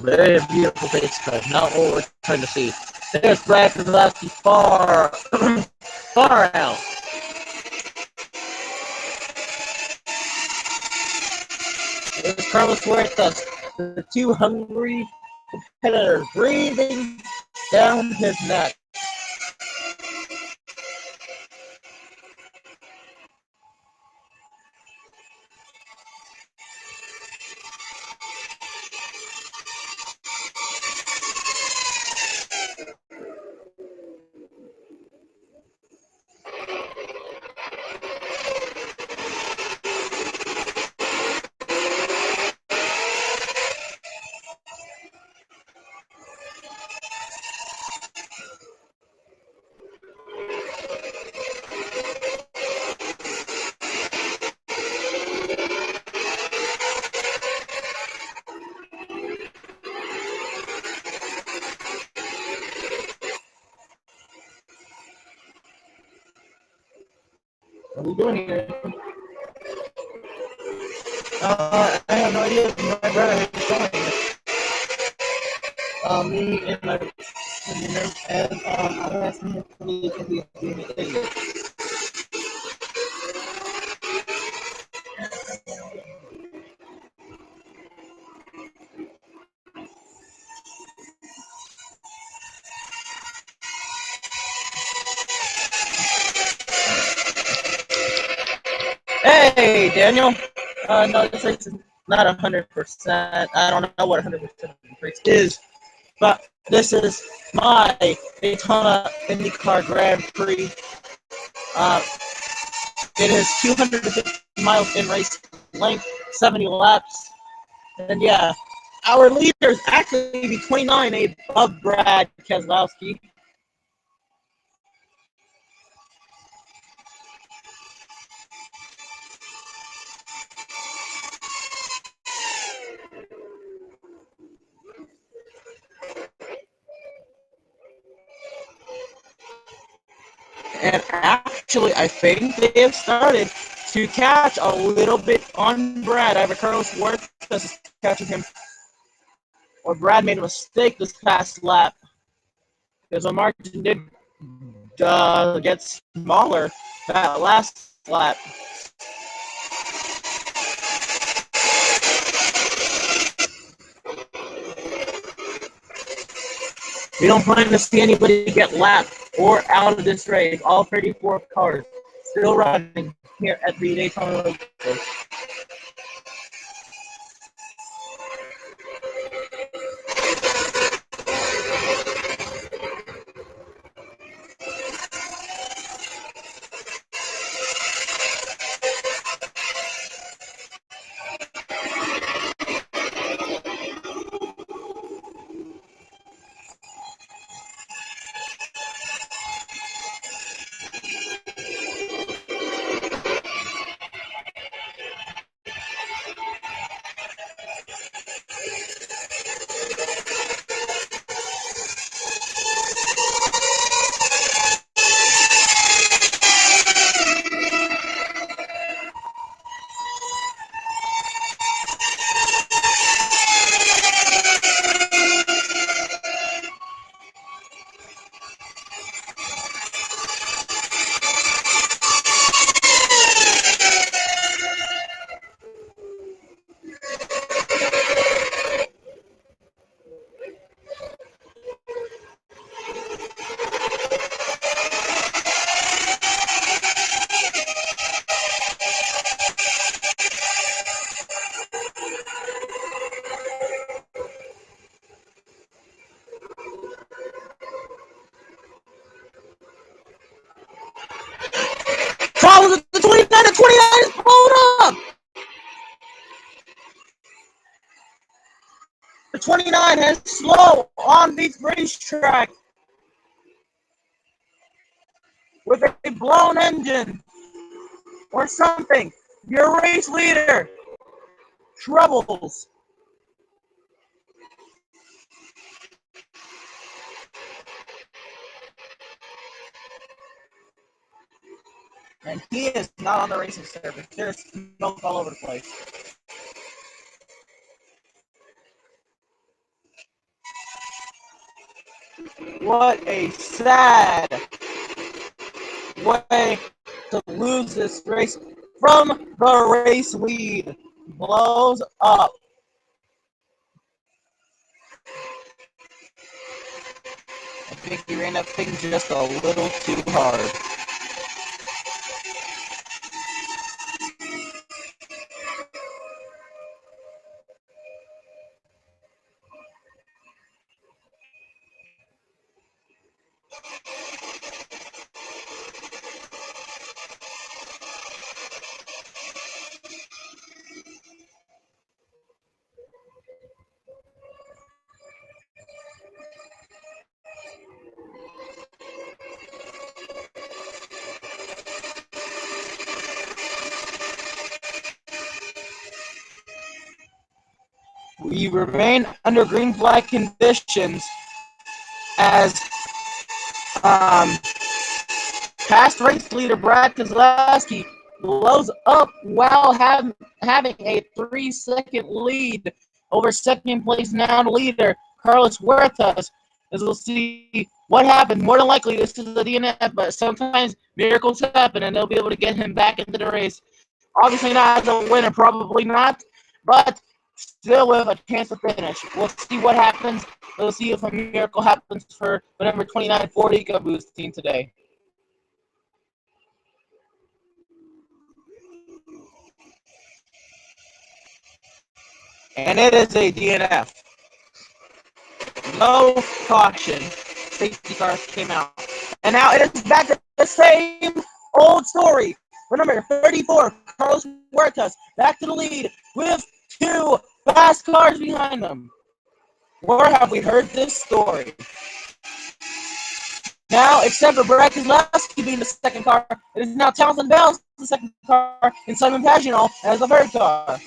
Very beautiful face cut. Not what we're trying to see. There's Brad Keselowski far, far out. There's Carlos Huertas, the two hungry competitors breathing down his neck. What are we doing here? I have no idea. My brother is showing me and my and I'm asking him to leave and he's doing it. Hey, Daniel. No, this race is not 100%. I don't know what 100% race is, but this is my Daytona IndyCar Grand Prix. Uh, it is 250 miles in race length, 70 laps, and yeah, our leader is actually 29 above Brad Keselowski. And actually, I think they have started to catch a little bit on Brad. Either Carlos Huerta is catching him, or Brad made a mistake this past lap. Because the margin did get smaller that last lap. We don't plan to see anybody get lapped or out of this race. All 34 cars still running here at the Daytona race. Problems with the 29. The 29 is blown up. The 29 has slow on these racetrack with a blown engine or something. Your race leader troubles. And he is not on the racing surface. There's smoke all over the place. What a sad way to lose this race from the race lead. Blows up. I think he ran up things just a little too hard. We remain under green flag conditions as past race leader Brad Keselowski blows up while having a 3-second lead over second place now leader Carlos Huerta. As we'll see what happened. More than likely, this is the DNF, but sometimes miracles happen and they'll be able to get him back into the race. Obviously not as a winner, probably not, but still with a chance to finish. We'll see what happens. We'll see if a miracle happens for the number 29 Ford EcoBoost team today. And it is a DNF. No caution. Safety car came out. And now it is back to the same old story. For number 34, Carlos Huertas back to the lead with 2 fast cars behind them. Where have we heard this story? Now, except for Brad Keselowski being the second car, it is now Townsend Bell the second car and Simon Pagenaud as the third car.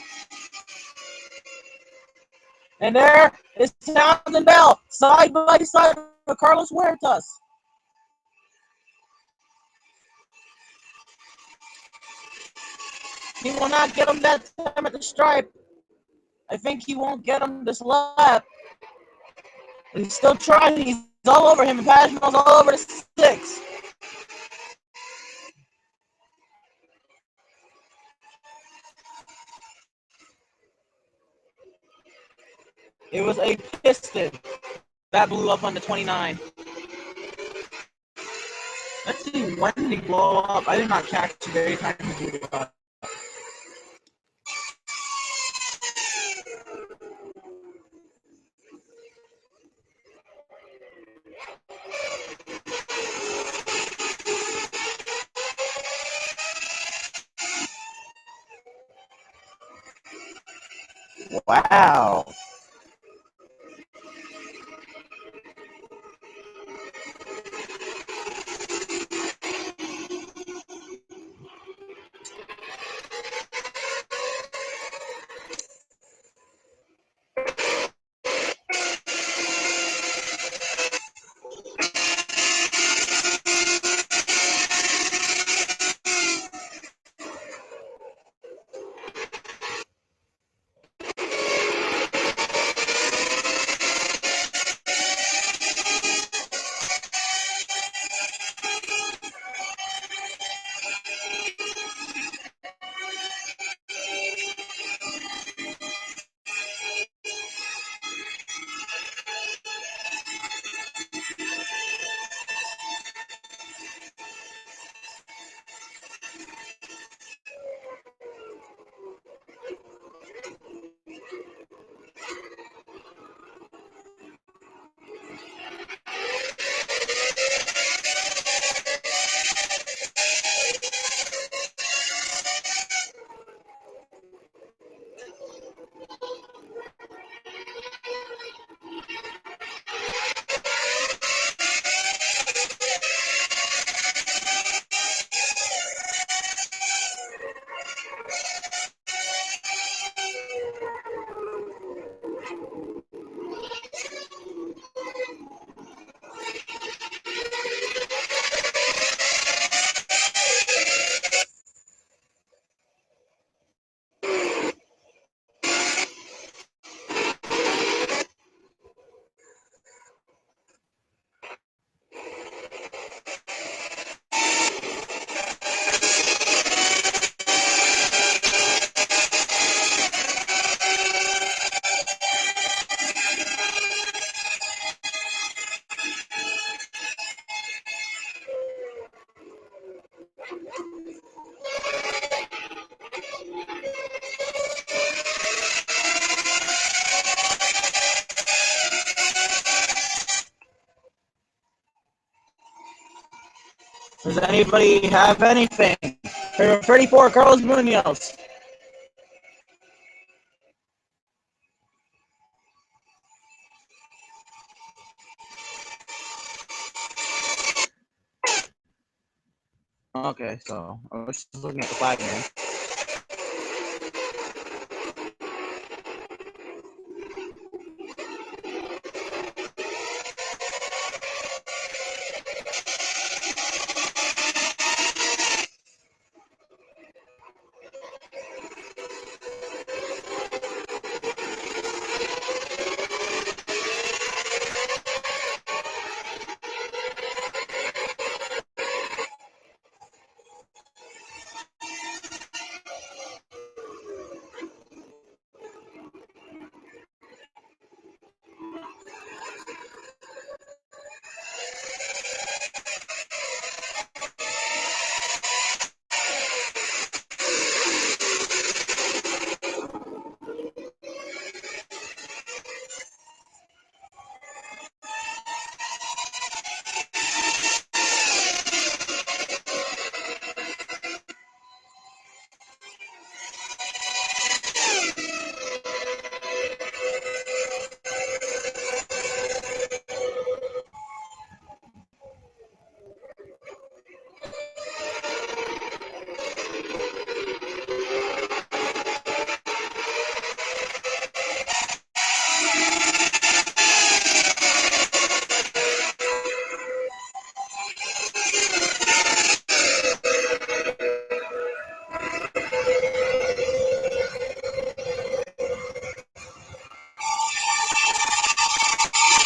And there is Townsend Bell side by side with Carlos Huertas. He will not get him that time at the stripe. I think he won't get him this lap. He's still trying. He's all over him, and Pagenaud's all over the 6. It was a piston that blew up on the 29. Let's see, when did he blow up? I did not catch the very time he blew up. Wow. Does anybody have anything? 34, Carlos Munoz. Okay, so I was just looking at the flag here.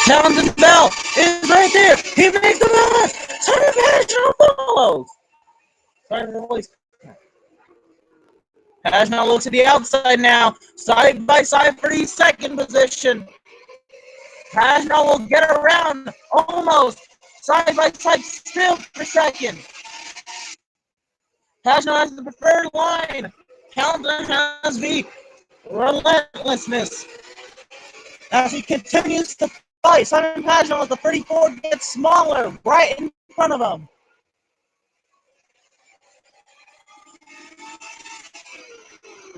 Townsend Bell is right there. He makes the pass. Simon Pagenaud follows. Sorry for the voice. Pagenaud looks to the outside now. Side by side for the second position. Pagenaud will get around almost. Side by side still for second. Pagenaud has the preferred line. Townsend has the relentlessness. As he continues to fight, Simon Pagenaud with the 34 gets smaller right in front of him.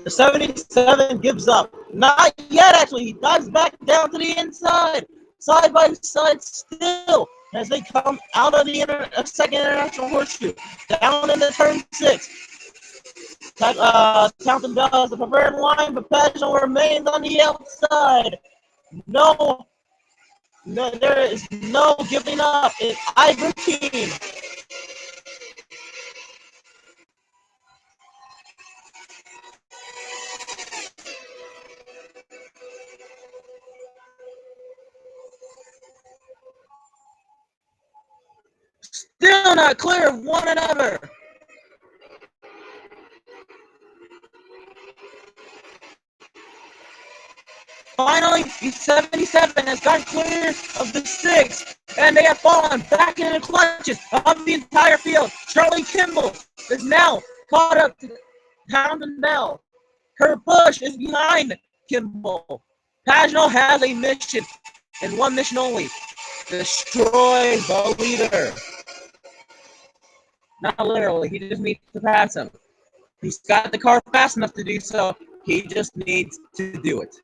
The 77 gives up. Not yet, actually. He dives back down to the inside. Side by side still as they come out of the second international horseshoe. Down into turn 6. Townsend Bell has the preferred line, but Pagenaud remains on the outside. No, there is no giving up in either team. Still not clear of one another. Finally, the 77 has got clear of the 6, and they have fallen back into the clutches of the entire field. Charlie Kimball is now caught up to Townsend Bell. Kurt Busch is behind Kimball. Pagenaud has a mission, and one mission only: destroy the leader. Not literally, he just needs to pass him. He's got the car fast enough to do so. He just needs to do it.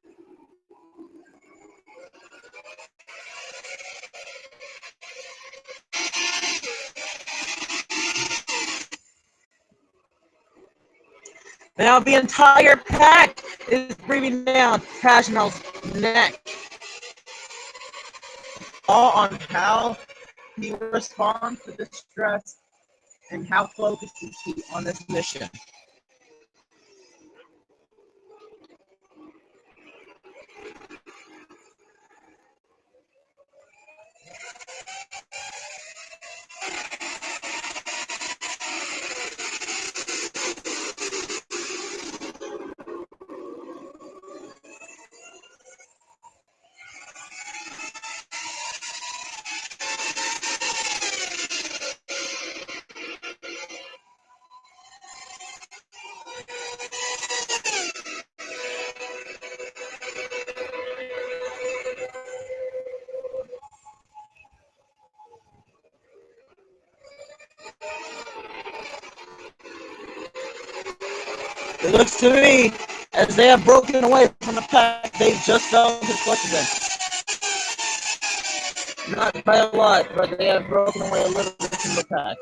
Now the entire pack is breathing down Pagenaud's neck. All on how he responds to the stress and how focused is he on this mission. It looks to me as they have broken away from the pack. They've just fell into clutch again. Not by a lot, but they have broken away a little bit from the pack.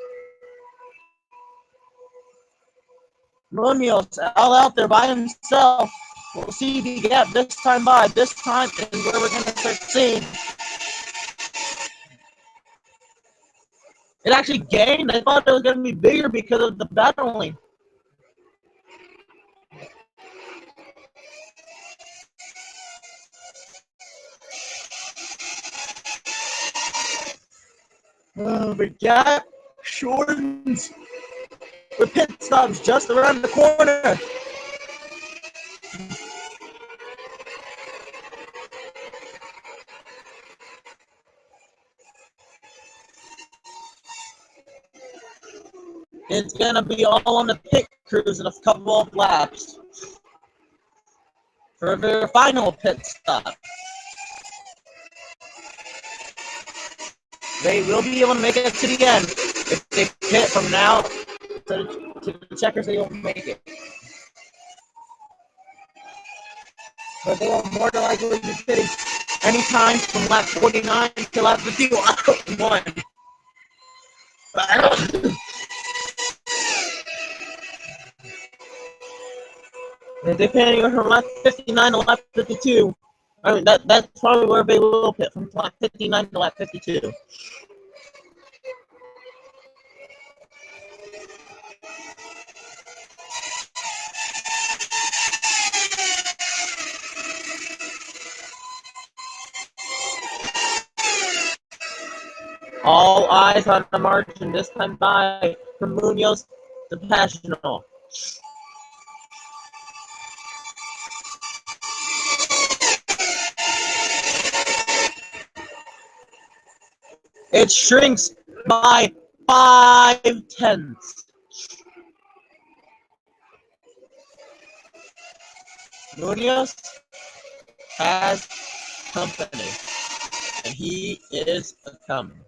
Munoz all out there by himself. We'll see the gap this time by. This time is where we're going to start seeing. It actually gained. I thought it was going to be bigger because of the battling. The gap shortens with pit stops just around the corner. It's going to be all on the pit crews in a couple of laps for their final pit stop. They will be able to make it to the end. If they pit from now to the checkers, they will make it. But they will more than likely be pitting anytime from lap 49 to lap 51. If they pit anywhere from lap 59 to lap 52, I mean, that's probably where they will pit, from lap 59 to lap 52. All eyes on the margin this time by from Munoz to Passional. It shrinks by 5/10. Munoz has company, and he is a coming.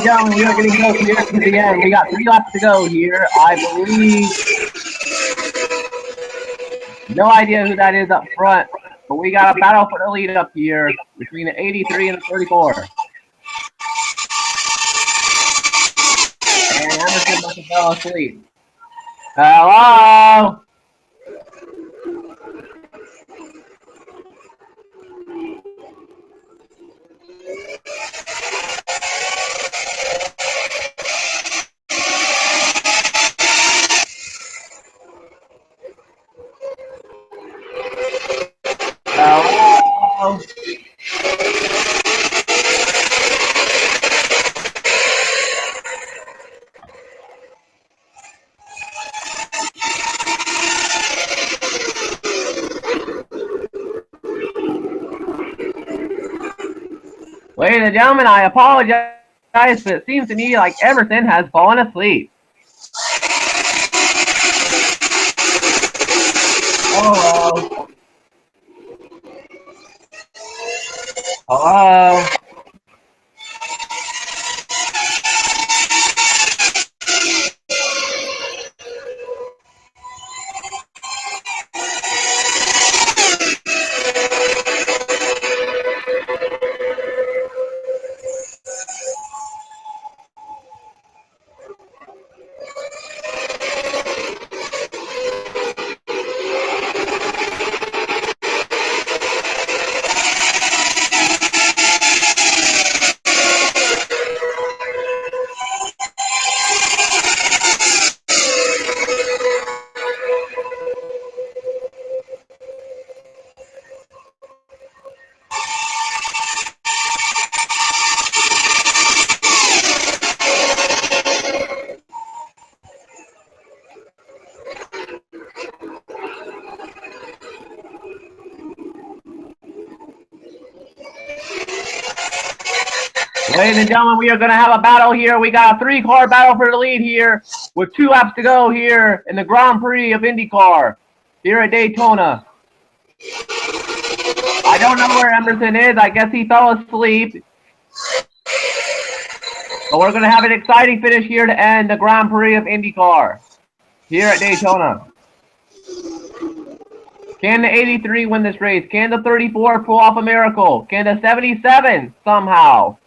gentlemen, we are getting close here to the end. We got 3 laps to go here. I believe. No idea who that is up front, but we got a battle for the lead up here between the 83 and the 34. And Emerson must have fell asleep. Hello? Hello? Ladies and gentlemen, I apologize, but it seems to me like Emerson has fallen asleep. Hello? Hello? Ladies and gentlemen, we are going to have a battle here. We got a 3-car battle for the lead here with 2 laps to go here in the Grand Prix of IndyCar here at Daytona. I don't know where Emerson is. I guess he fell asleep. But we're going to have an exciting finish here to end the Grand Prix of IndyCar here at Daytona. Can the 83 win this race? Can the 34 pull off a miracle? Can the 77 somehow,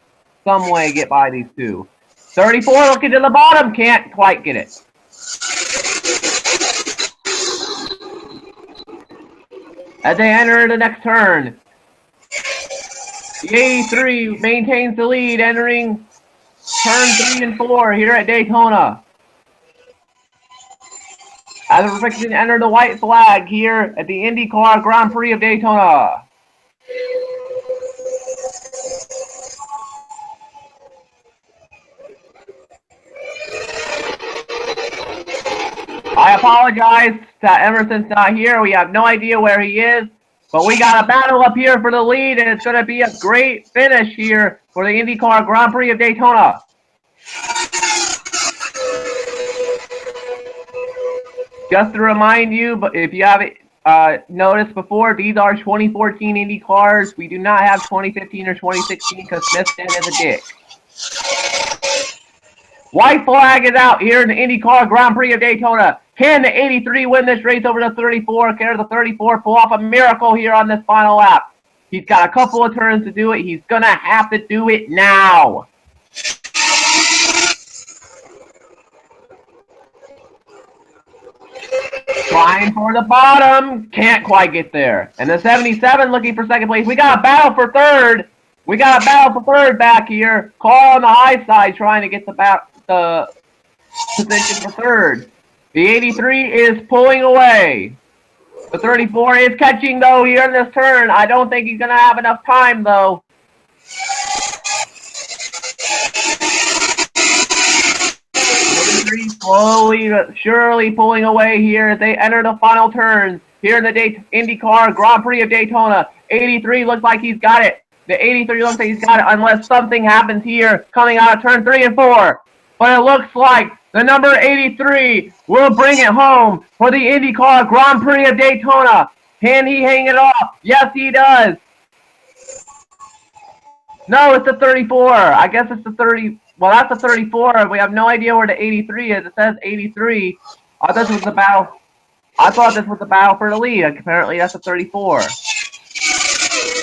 some way get by these two? 34 looking to the bottom, can't quite get it. As they enter the next turn, the 83 maintains the lead entering turn 3 and 4 here at Daytona. As we're fixing to enter the white flag here at the IndyCar Grand Prix of Daytona. I apologize that Emerson's not here. We have no idea where he is. But we got a battle up here for the lead, and it's going to be a great finish here for the IndyCar Grand Prix of Daytona. Just to remind you, but if you haven't noticed before, these are 2014 Indy cars. We do not have 2015 or 2016 because Smithson is a dick. White flag is out here in the IndyCar Grand Prix of Daytona. Can the 83 win this race over the 34? Can the 34 pull off a miracle here on this final lap? He's got a couple of turns to do it. He's going to have to do it now. Trying for the bottom. Can't quite get there. And the 77 looking for second place. We got a battle for third. We got a battle for third back here. Carl on the high side trying to get the position for third. The 83 is pulling away. The 34 is catching, though, here in this turn. I don't think he's going to have enough time, though. Slowly but surely pulling away here as they enter the final turns here in the IndyCar Grand Prix of Daytona. 83 looks like he's got it. The 83 looks like he's got it unless something happens here coming out of turn 3 and 4. But it looks like the number 83 will bring it home for the IndyCar Grand Prix of Daytona. Can he hang it off? Yes, he does. No, it's the 34. I guess it's the 30. well, that's the 34. We have no idea where the 83 is. It says 83. I thought this was the battle. I thought this was the battle for the lead. Apparently, that's a 34.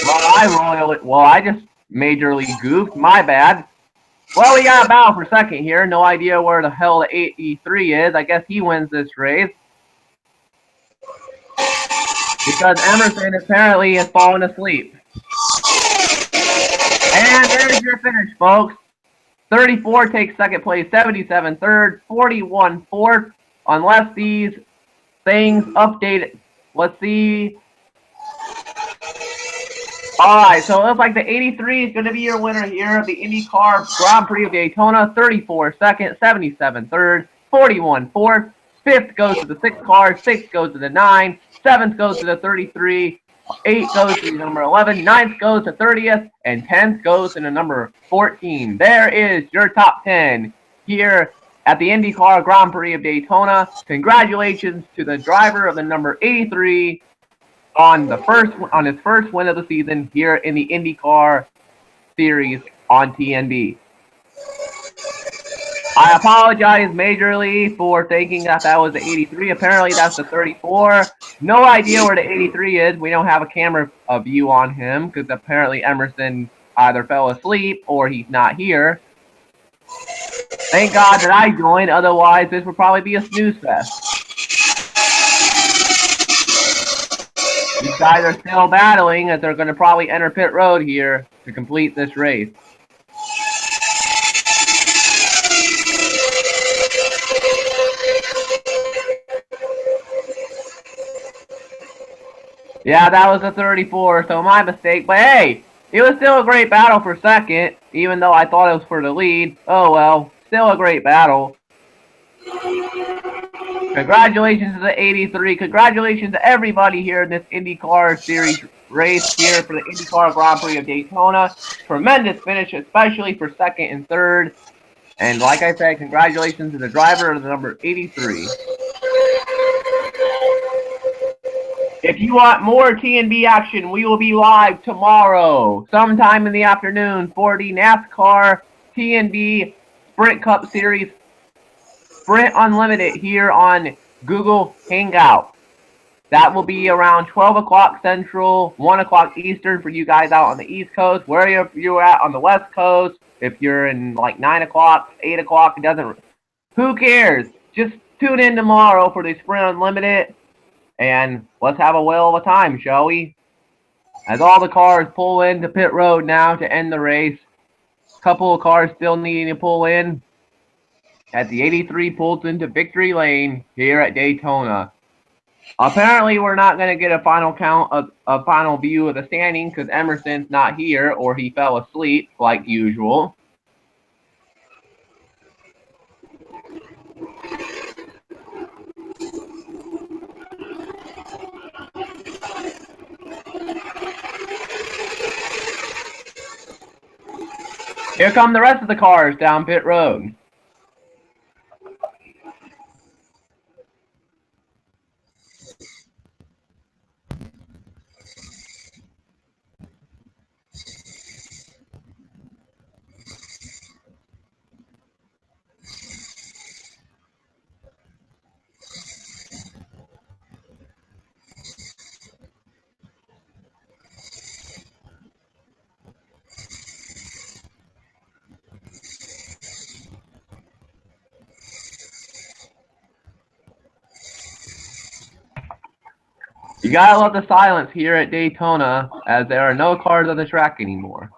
Well, I just majorly goofed. My bad. Well, we got a battle for second here. No idea where the hell the 83 is. I guess he wins this race. Because Emerson apparently has fallen asleep. And there's your finish, folks. 34 takes second place, 77 third, 41 fourth. Unless these things update. Let's see. Alright, so it looks like the 83 is going to be your winner here of the IndyCar Grand Prix of Daytona. 34 second, 77 third, 41 fourth. Fifth goes to the 6th car, 6th goes to the 9, 7th goes to the 33, 8th goes to the number 11, 9th goes to 30th, and 10th goes to the number 14. There is your top 10 here at the IndyCar Grand Prix of Daytona. Congratulations to the driver of the number 83 on his first win of the season here in the IndyCar series on TNB. I apologize majorly for thinking that was the 83. Apparently that's the 34. No idea where the 83 is. We don't have a camera view on him because apparently Emerson either fell asleep or he's not here. Thank God that I joined, otherwise this would probably be a snooze fest. These guys are still battling as they're going to probably enter pit road here to complete this race. Yeah, that was a 34, so my mistake. But hey, it was still a great battle for second, even though I thought it was for the lead. Oh well, still a great battle. Congratulations to the 83. Congratulations to everybody here in this IndyCar Series race here for the IndyCar Grand Prix of Daytona. Tremendous finish, especially for second and third. And like I said, congratulations to the driver of the number 83. If you want more TNB action, we will be live tomorrow, sometime in the afternoon, for the NASCAR TNB Sprint Cup Series Sprint Unlimited here on Google Hangout. That will be around 12 o'clock Central, 1 o'clock Eastern for you guys out on the East Coast. Where you're at on the West Coast, if you're in like 9 o'clock, 8 o'clock, it doesn't... Who cares? Just tune in tomorrow for the Sprint Unlimited. And let's have a whale of a time, shall we? As all the cars pull into pit road now to end the race. A couple of cars still needing to pull in. As the 83 pulls into victory lane here at Daytona. Apparently, we're not going to get a final count of a final view of the standing because Emerson's not here or he fell asleep like usual. Here come the rest of the cars down pit road. You gotta love the silence here at Daytona, as there are no cars on the track anymore.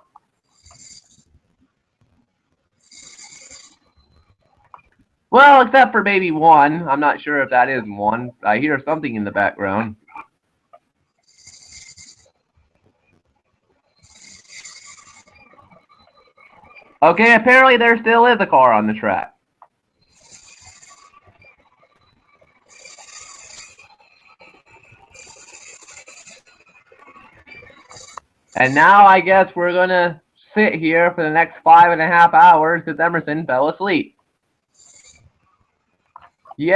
Well, except for maybe one. I'm not sure if that is one. I hear something in the background. Okay, apparently there still is a car on the track. And now I guess we're going to sit here for the next 5.5 hours because Emerson fell asleep. Yay!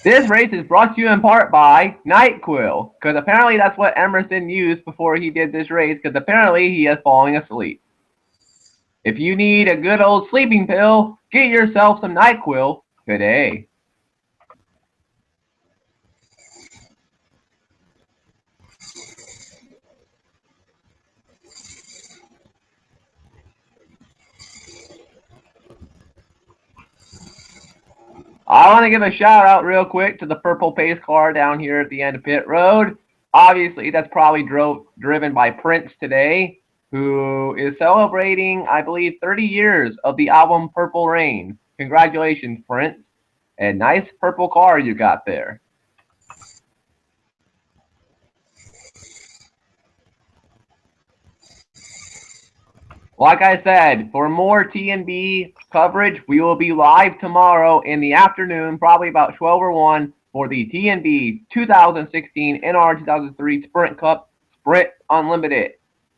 This race is brought to you in part by NyQuil, because apparently that's what Emerson used before he did this race, because apparently he is falling asleep. If you need a good old sleeping pill, get yourself some NyQuil today. I want to give a shout out real quick to the purple pace car down here at the end of pit road. Obviously, that's probably driven by Prince today, who is celebrating, I believe, 30 years of the album Purple Rain. Congratulations, Prince. And nice purple car you got there. Like I said, for more TNB coverage, we will be live tomorrow in the afternoon, probably about 12 or 1, for the TNB 2016 NR2003 Sprint Cup Sprint Unlimited.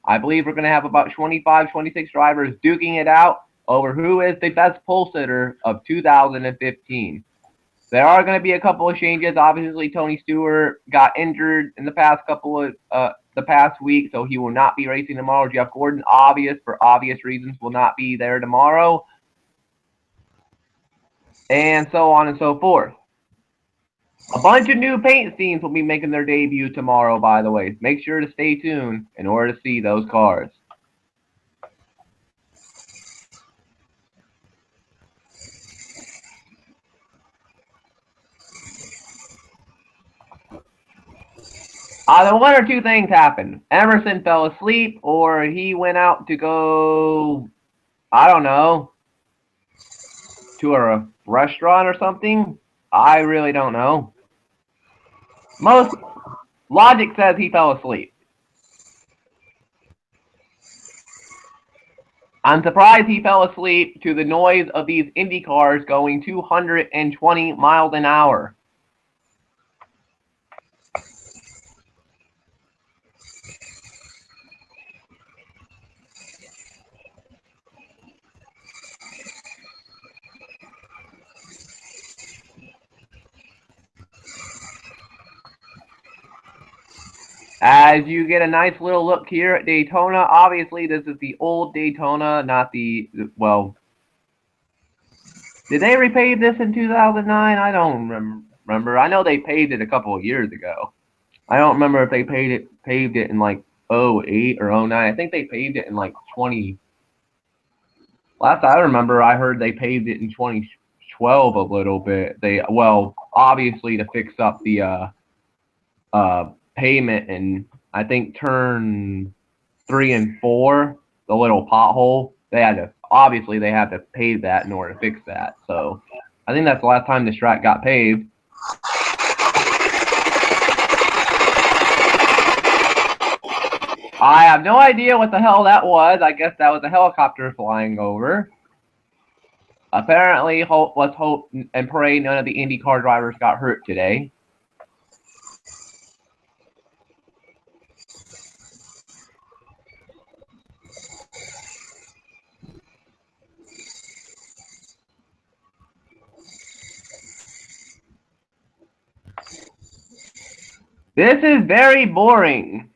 I believe we're going to have about 25, 26 drivers duking it out over who is the best pole sitter of 2015. There are going to be a couple of changes. Obviously, Tony Stewart got injured in the past week, so he will not be racing tomorrow. Jeff Gordon, for obvious reasons, will not be there tomorrow, and so on and so forth. A bunch of new paint scenes will be making their debut tomorrow, by the way. Make sure to stay tuned in order to see those cars. Either one or two things happened. Emerson fell asleep, or he went out to go, I don't know, to a restaurant or something. I really don't know. Most logic says he fell asleep. I'm surprised he fell asleep to the noise of these Indy cars going 220 miles an hour. As you get a nice little look here at Daytona, obviously this is the old Daytona, not the, well, did they repave this in 2009? I don't remember. I know they paved it a couple of years ago. I don't remember if they paved it in like 08 or 09. I think they paved it in like 20. Last I remember, I heard they paved it in 2012 a little bit. Well, obviously to fix up the pavement, and I think turn 3 and 4, the little pothole, they had to pave that in order to fix that. So I think that's the last time this track got paved. I have no idea what the hell that was. I guess that was a helicopter flying over. Apparently, let's hope and pray none of the IndyCar drivers got hurt today. This is very boring.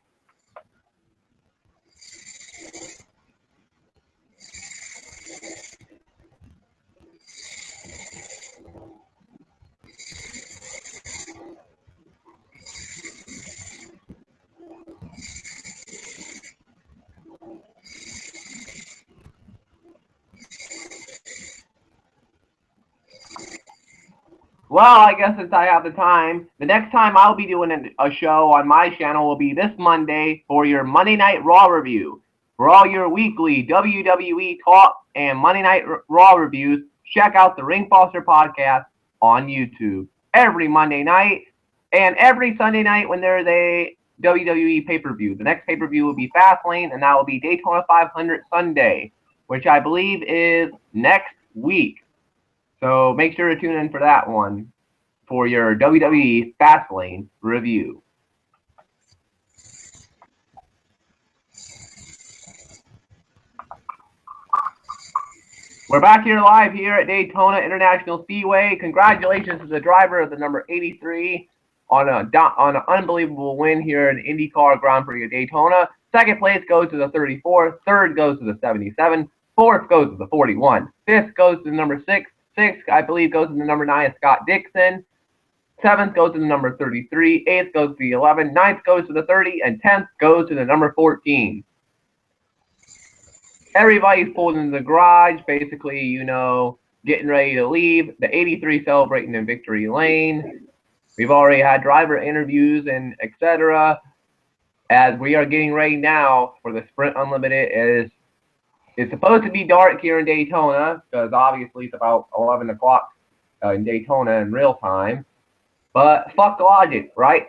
Well, I guess since I have the time, the next time I'll be doing a show on my channel will be this Monday for your Monday Night Raw review. For all your weekly WWE talk and Monday Night Raw reviews, check out the Ring Foster podcast on YouTube every Monday night, and every Sunday night when there's a WWE pay-per-view. The next pay-per-view will be Fastlane, and that will be Daytona 500 Sunday, which I believe is next week. So make sure to tune in for that one for your WWE Fastlane review. We're back here live here at Daytona International Speedway. Congratulations to the driver of the number 83 on an unbelievable win here in IndyCar Grand Prix of Daytona. Second place goes to the 34, third goes to the 77, fourth goes to the 41, fifth goes to the number 6, sixth I believe goes to the number 9, Scott Dixon, seventh goes to the number 33, eighth goes to the 11, ninth goes to the 30, and 10th goes to the number 14. Everybody's pulled into the garage, basically, you know, getting ready to leave. The 83 celebrating in victory lane. We've already had driver interviews and etc. As we are getting ready now for the Sprint Unlimited. It's supposed to be dark here in Daytona because obviously it's about 11 o'clock in Daytona in real time. But fuck logic, right?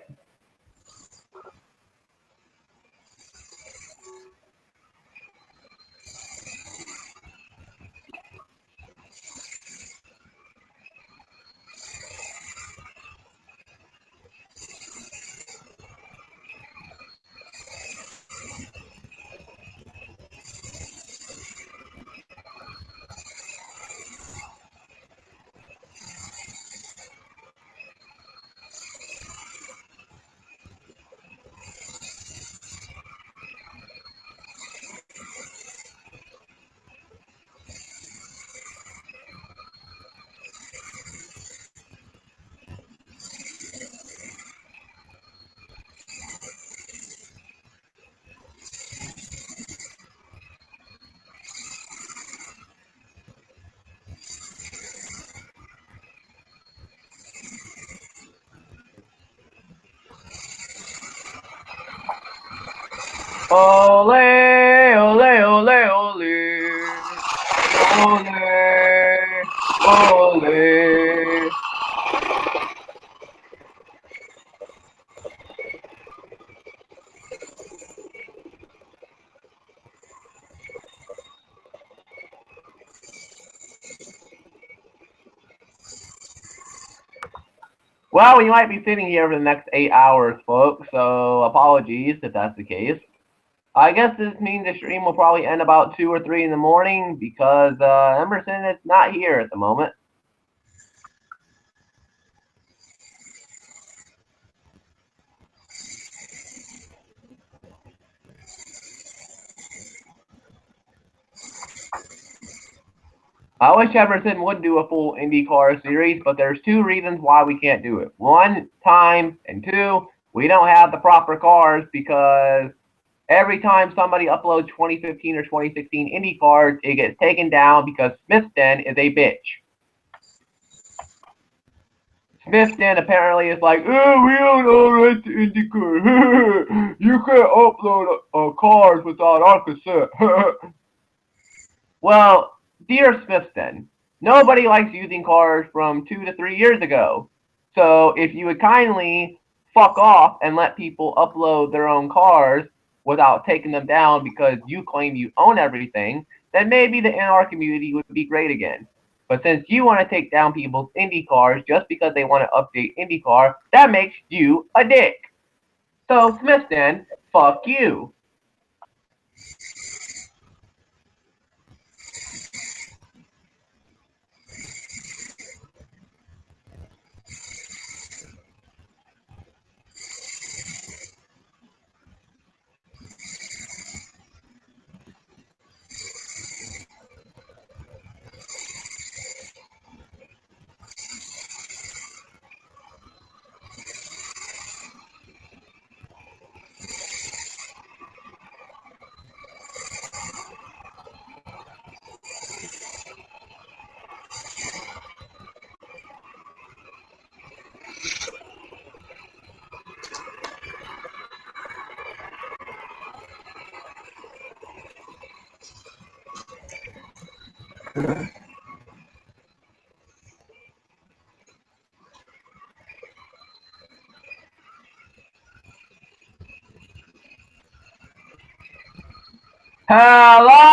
Ole, ole, ole, ole. Ole, ole. Well, we might be sitting here for the next 8 hours, folks, so apologies if that's the case. I guess this means the stream will probably end about 2 or 3 in the morning because Emerson is not here at the moment. I wish Emerson would do a full IndyCar series, but there's 2 reasons why we can't do it. 1, time, and 2, we don't have the proper cars because every time somebody uploads 2015 or 2016 IndyCars, it gets taken down because Smithson is a bitch. Smithson apparently is like, oh, we don't own right to IndyCar. You can't upload cars without our cassette. Well, dear Smithson, nobody likes using cars from 2 to 3 years ago. So if you would kindly fuck off and let people upload their own cars without taking them down because you claim you own everything, then maybe the NR community would be great again. But since you want to take down people's Indy cars just because they want to update IndyCar, that makes you a dick. So Smithson, fuck you. Hello!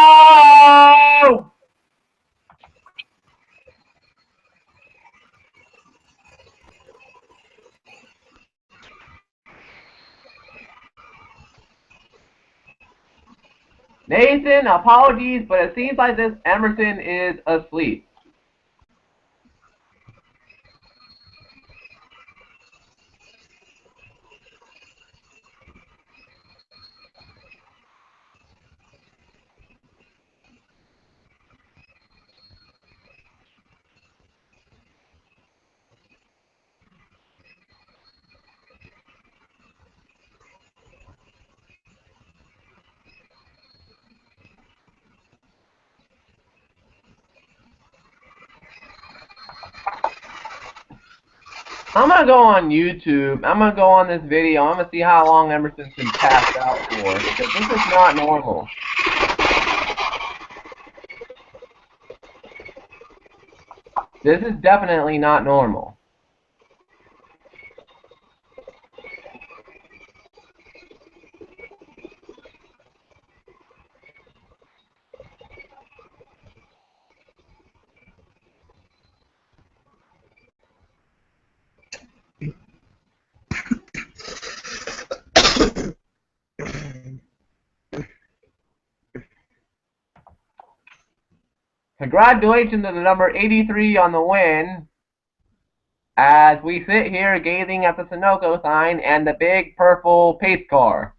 Nathan, apologies, but it seems like this Emerson is asleep. I'm gonna go on YouTube. I'm gonna go on this video. I'm gonna see how long Emerson's been passed out for, because this is not normal. This is definitely not normal. Congratulations to the number 83 on the win, as we sit here gazing at the Sunoco sign and the big purple pace car.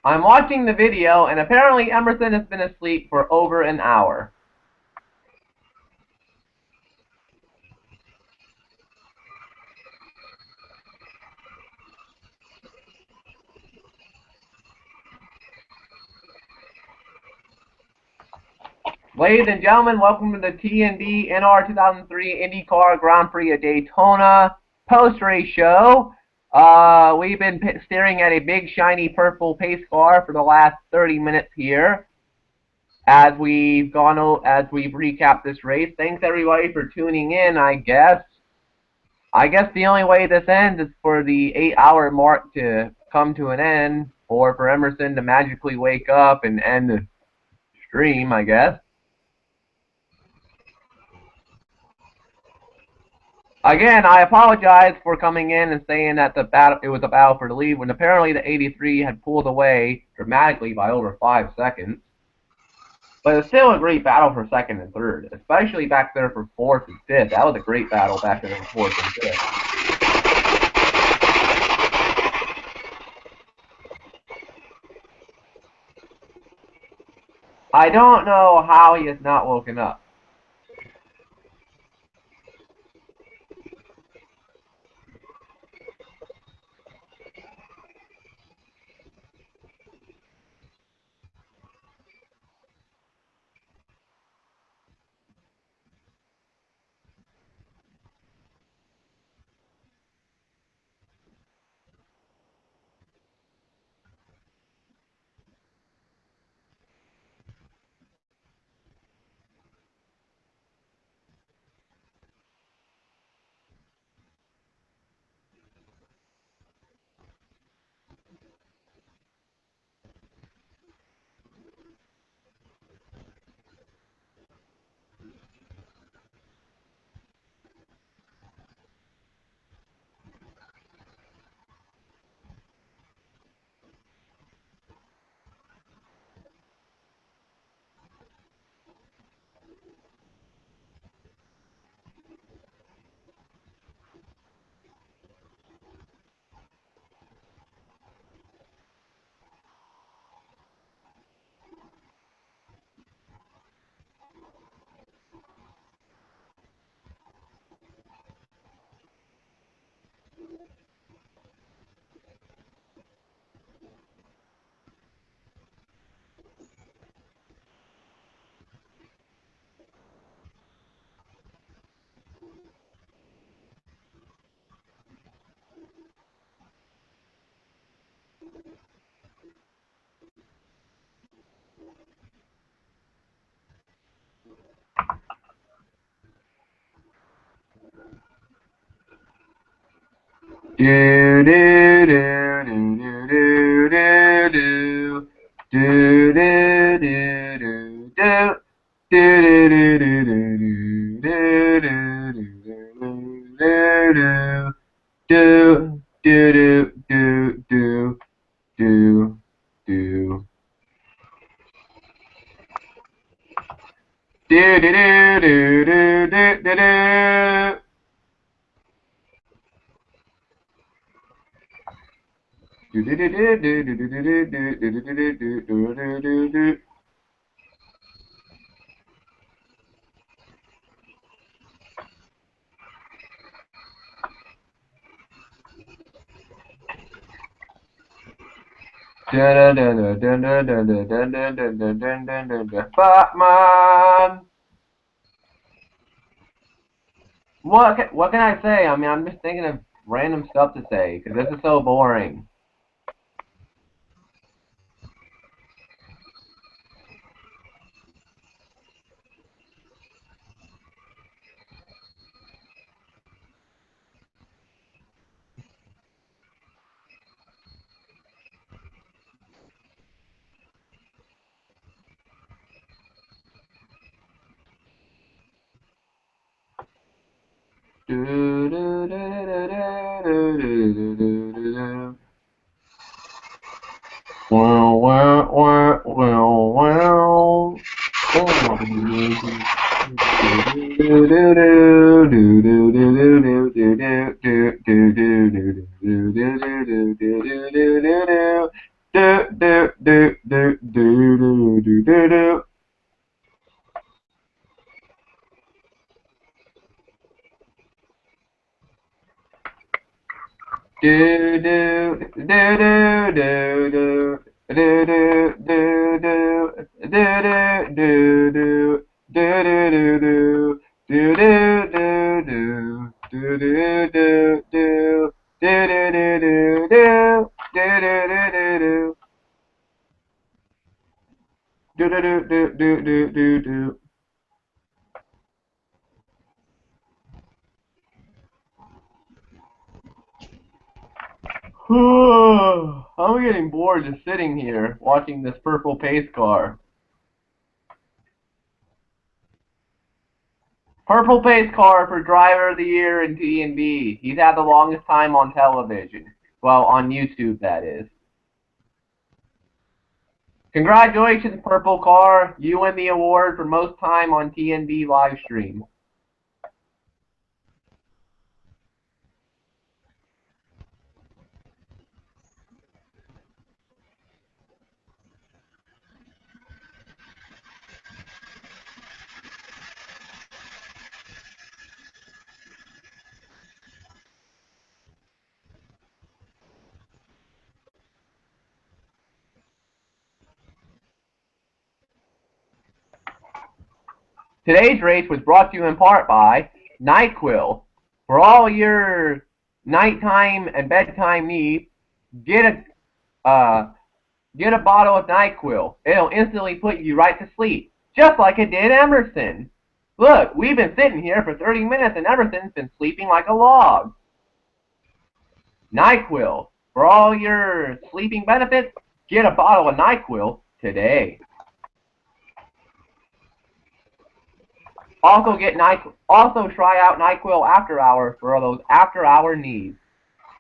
I'm watching the video, and apparently Emerson has been asleep for over an hour. Ladies and gentlemen, welcome to the TNB NR2003 IndyCar Grand Prix of Daytona post-race show. We've been staring at a big shiny purple pace car for the last 30 minutes here as we've recapped this race. Thanks everybody for tuning in, I guess. I guess the only way this ends is for the 8-hour mark to come to an end, or for Emerson to magically wake up and end the stream, I guess. Again, I apologize for coming in and saying that it was a battle for the lead when apparently the 83 had pulled away dramatically by over 5 seconds. But it's still a great battle for second and third, especially back there for fourth and fifth. That was a great battle back there for fourth and fifth. I don't know how he has not woken up. Do do do do do do do do do do do do Batman. What can I say? I mean, I'm just thinking of random stuff to say because this is so boring. I'm getting bored just sitting here watching this purple pace car. Purple pace car for driver of the year in TNB. He's had the longest time on television. Well, on YouTube, that is. Congratulations, purple car. You win the award for most time on TNB live stream. Today's race was brought to you in part by NyQuil. For all your nighttime and bedtime needs, get a bottle of NyQuil. It'll instantly put you right to sleep, just like it did Emerson. Look, we've been sitting here for 30 minutes and Emerson's been sleeping like a log. NyQuil. For all your sleeping benefits, get a bottle of NyQuil today. Also try out NyQuil After Hour for those after-hour needs.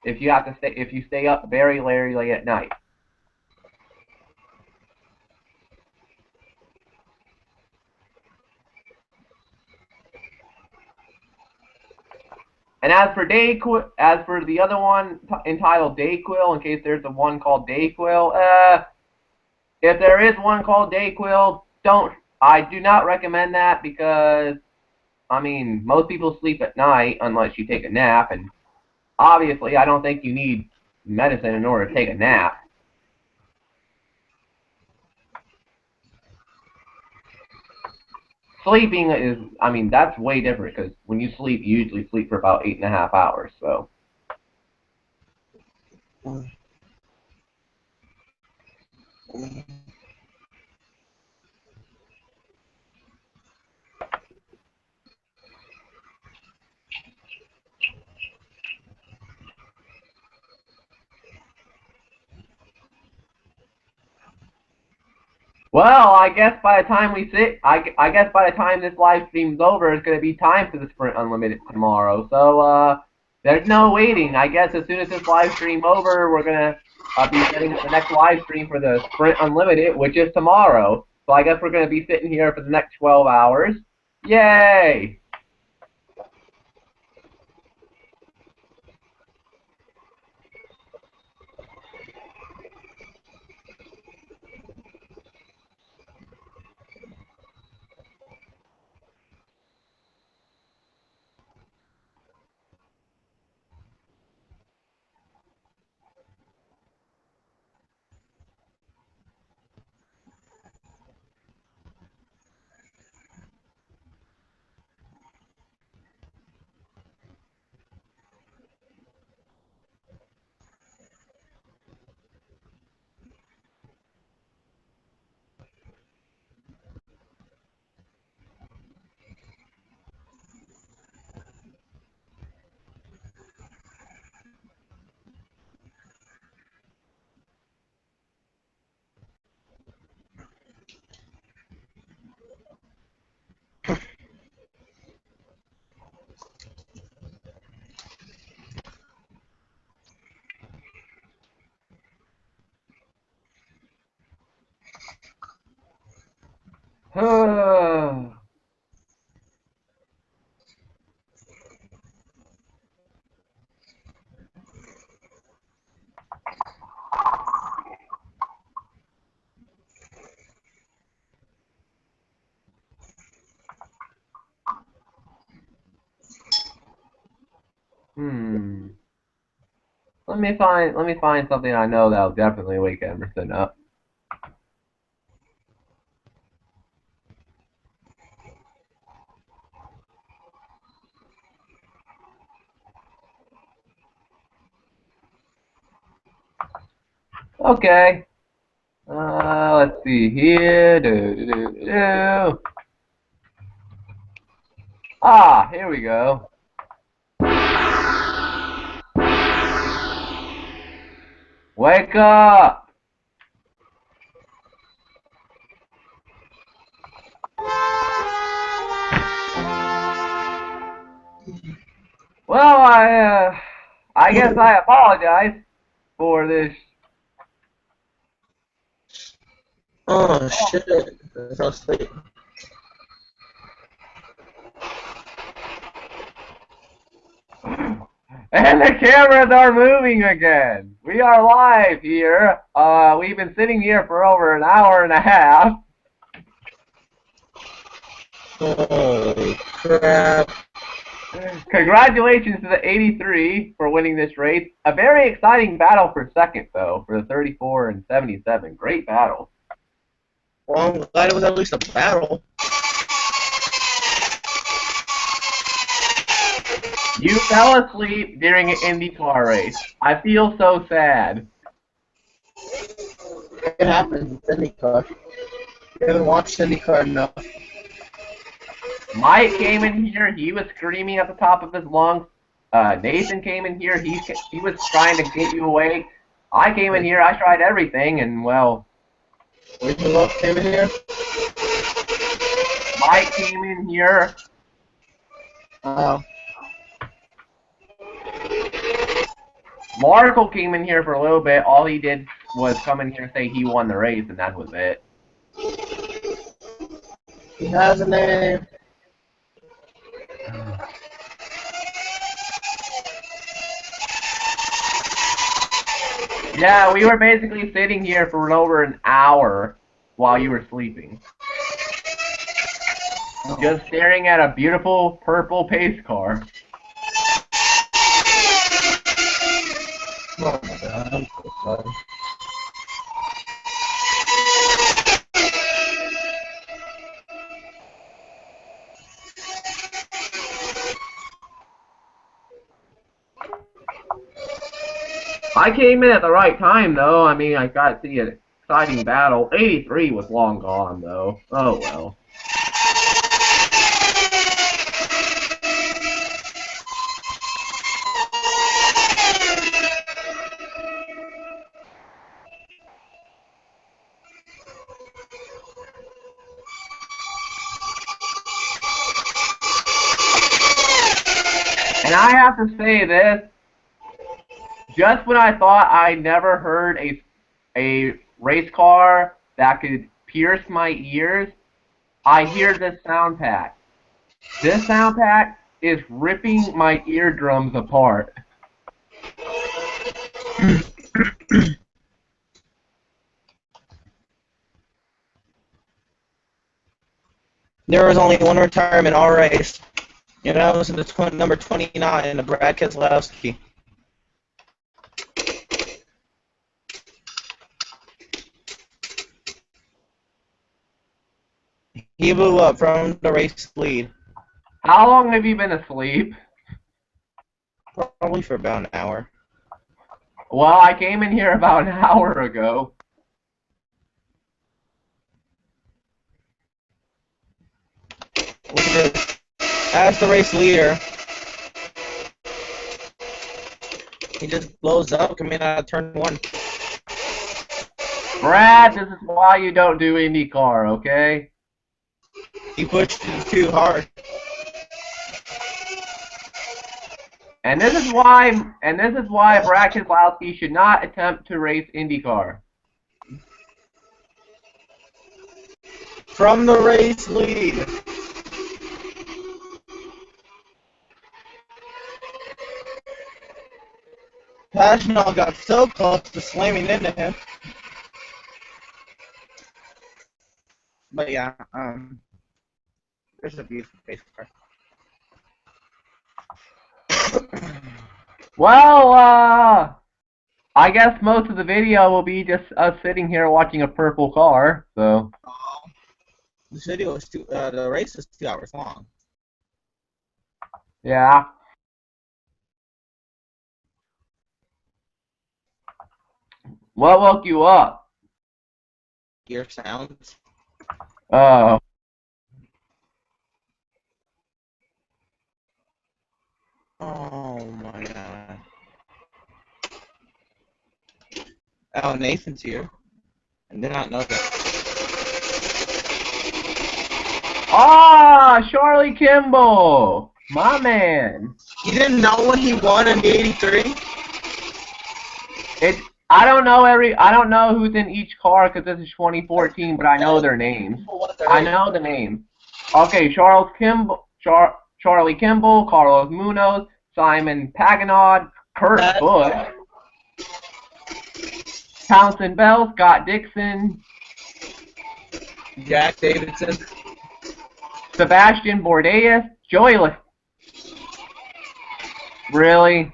If you stay up very late at night. And as for the other one entitled Dayquil, in case there's the one called Dayquil, if there is one called Dayquil, I do not recommend that because, I mean, most people sleep at night unless you take a nap, and obviously I don't think you need medicine in order to take a nap. Sleeping is, I mean, that's way different because when you sleep, you usually sleep for about 8.5 hours, so. Well, I guess by the time we sit, I guess by the time this live stream's over, it's going to be time for the Sprint Unlimited tomorrow. So, there's no waiting. I guess as soon as this live stream over, we're going to be setting up the next live stream for the Sprint Unlimited, which is tomorrow. So I guess we're going to be sitting here for the next 12 hours. Yay! Let me find something I know that'll definitely wake Emerson up. Okay. Let's see here. Ah, here we go. Wake up! Well, I guess I apologize for this. Oh shit! I fell asleep. And the cameras are moving again. We are live here. We've been sitting here for over an hour and a half. Holy crap! Congratulations to the 83 for winning this race. A very exciting battle for second, though, for the 34 and 77. Great battle. Well, I'm glad it was at least a battle. You fell asleep during an IndyCar race. I feel so sad. It happens with IndyCar. You haven't watched IndyCar enough. Mike came in here. He was screaming at the top of his lungs. Nathan came in here. He was trying to get you awake. I came in here. I tried everything, and well. Who else came in here? Mike came in here. Markle came in here for a little bit. All he did was come in here and say he won the race, and that was it. He has a name. Yeah, we were basically sitting here for over an hour while you were sleeping. Just staring at a beautiful purple pace car. Oh my god, I'm so sorry. I came in at the right time, though. I mean, I got to see an exciting battle. 83 was long gone, though. Oh, well. And I have to say this, just when I thought I never heard a race car that could pierce my ears, I hear this sound pack. This sound pack is ripping my eardrums apart. There was only one retirement all race. And that was in the number 29, the Brad Keselowski. He blew up from the race lead. How long have you been asleep? Probably for about an hour. Well, I came in here about an hour ago. Look at this. As the race leader, he just blows up coming out of turn 1. Brad, this is why you don't do IndyCar, okay? He pushed it too hard. And this is why Brad Keselowski should not attempt to race IndyCar. From the race lead. Pagenal got so close to slamming into him. But yeah, there's a beautiful race car. Well, I guess most of the video will be just us sitting here watching a purple car, so. This video is the race is 2 hours long. Yeah. What woke you up? Gear sounds. Oh. Oh my god. Oh, Nathan's here. I did not know that. Ah, Charlie Kimball, my man. You didn't know when he won in the 83? I don't know who's in each car because this is 2014, but I know their names. I know the names. Okay, Charlie Kimball, Carlos Munoz, Simon Pagenaud, Kurt Busch, Townsend Bell, Scott Dixon, Jack Davidson, Sebastian Bourdais, Joey really?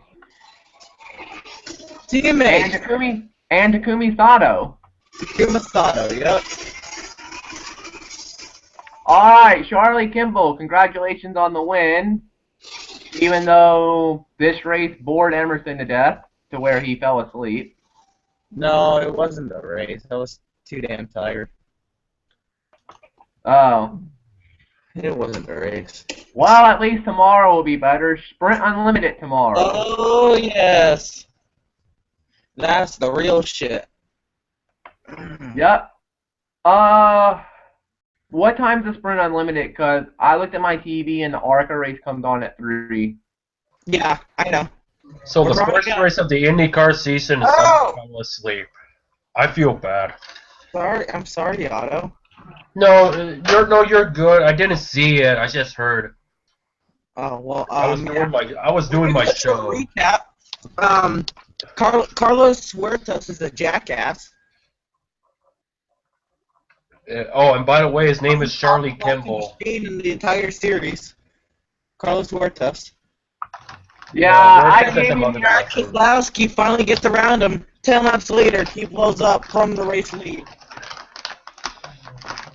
teammate. And Takumi Sato. Takuma Sato, yep. Alright, Charlie Kimball, congratulations on the win. Even though this race bored Emerson to death to where he fell asleep. No, it wasn't the race. I was too damn tired. Oh. It wasn't the race. Well, at least tomorrow will be better. Sprint Unlimited tomorrow. Oh, yes. That's the real shit. Yep. What time's the Sprint Unlimited? Because I looked at my TV and the ARCA race comes on at 3. Yeah, I know. So the first race of the IndyCar season is I fell asleep. I feel bad. I'm sorry, Otto. No, you're good. I didn't see it. I just heard. Oh well. I was doing my show. Recap. Carlos Huertas is a jackass. Oh, and by the way, his name is Charlie Kimball. In the entire series, Carlos Huertas. Yeah, I Huertas came in here. Keselowski finally gets around him. 10 laps later, he blows up from the race lead.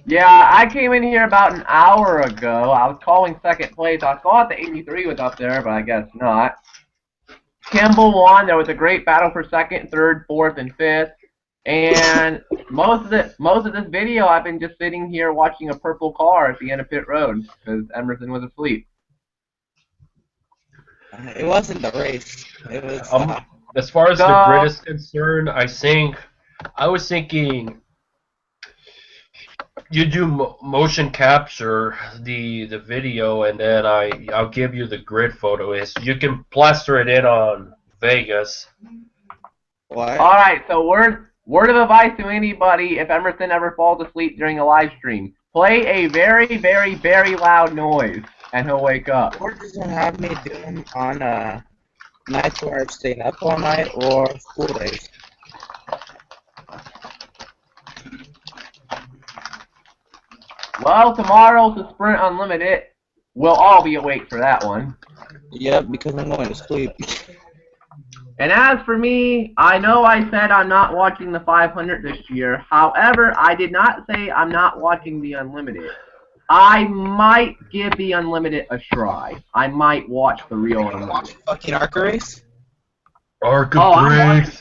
Yeah, I came in here about an hour ago. I was calling second place. I thought the 83 was up there, but I guess not. Kimball won. There was a great battle for second, third, fourth, and fifth. And most of this video, I've been just sitting here watching a purple car at the end of pit road because Emerson was asleep. It wasn't the race. It was. As far as the grid is concerned, I was thinking you do motion capture the video, and then I'll give you the grid photo. Is you can plaster it in on Vegas. What? All right, so word of advice to anybody: if Emerson ever falls asleep during a live stream, play a very, very, very loud noise, and he'll wake up. Or does it have me doing on nights where I'm staying up all night or school days? Well, tomorrow's the Sprint Unlimited. We'll all be awake for that one. Yep, because I'm going to sleep. And as for me, I know I said I'm not watching the 500 this year. However, I did not say I'm not watching the Unlimited. I might give the Unlimited a try. I might watch the real Unlimited. Fucking Arca race? Arca I'm Prix.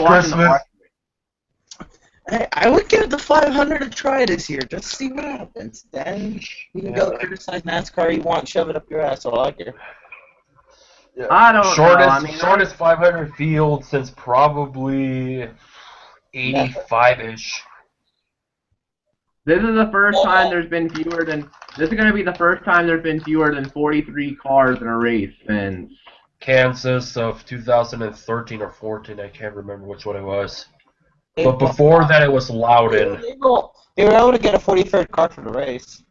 watching the Arca. Hey, I would give the 500 a try this year. Just see what happens. Then you can go criticize NASCAR you want, shove it up your ass. All I care. Yeah. I don't know. I mean, shortest 500 field since probably 85-ish. This is the first time there's been fewer than. This is going to be the first time there's been fewer than 43 cars in a race since Kansas of 2013 or 14. I can't remember which one it was. But before that, it was Loudon. They were able to get a 43rd car for the race.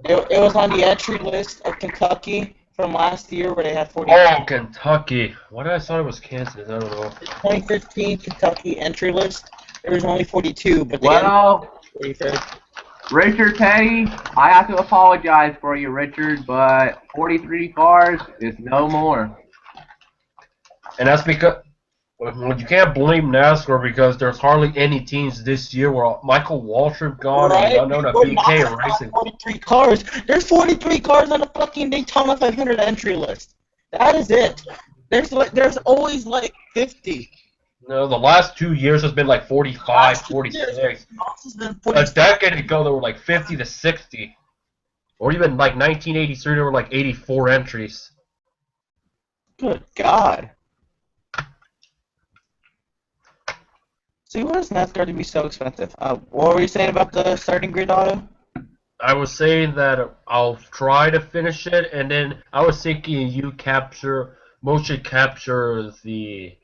It was on the entry list of Kentucky from last year where they had 40. Oh, Kentucky. Why did I thought it was Kansas? I don't know. 2015 Kentucky entry list. There was only 42, but they well, 43rd. Richard Petty, I have to apologize for you, Richard, but 43 cars is no more. And that's because well, you can't blame NASCAR because there's hardly any teams this year where Michael Waltrip gone and unknown of BK Racing. 43 cars. There's 43 cars on the fucking Daytona 500 entry list. That is it. There's always like 50. No, the last 2 years has been like 45, 46. A decade ago, there were like 50 to 60. Or even like 1983, there were like 84 entries. Good God. See, what is NASCAR to be so expensive? What were you saying about the starting grid auto? I was saying that I'll try to finish it, and then I was thinking you motion capture the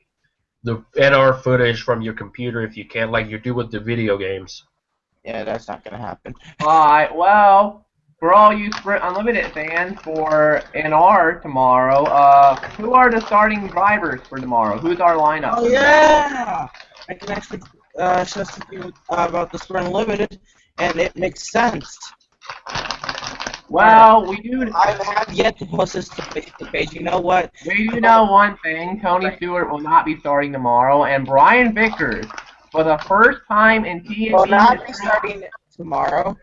NR footage from your computer if you can, like you do with the video games. Yeah, that's not gonna happen. Alright, well, for all you Sprint Unlimited fans for NR tomorrow, who are the starting drivers for tomorrow? Who's our lineup? Oh, yeah! I can actually show something about the Sprint Unlimited, and it makes sense. Well, we do. I have yet to post this to Facebook page. You know what? We do know one thing: Tony Stewart will not be starting tomorrow, and Brian Vickers, for the first time in TNB, will not be starting tomorrow.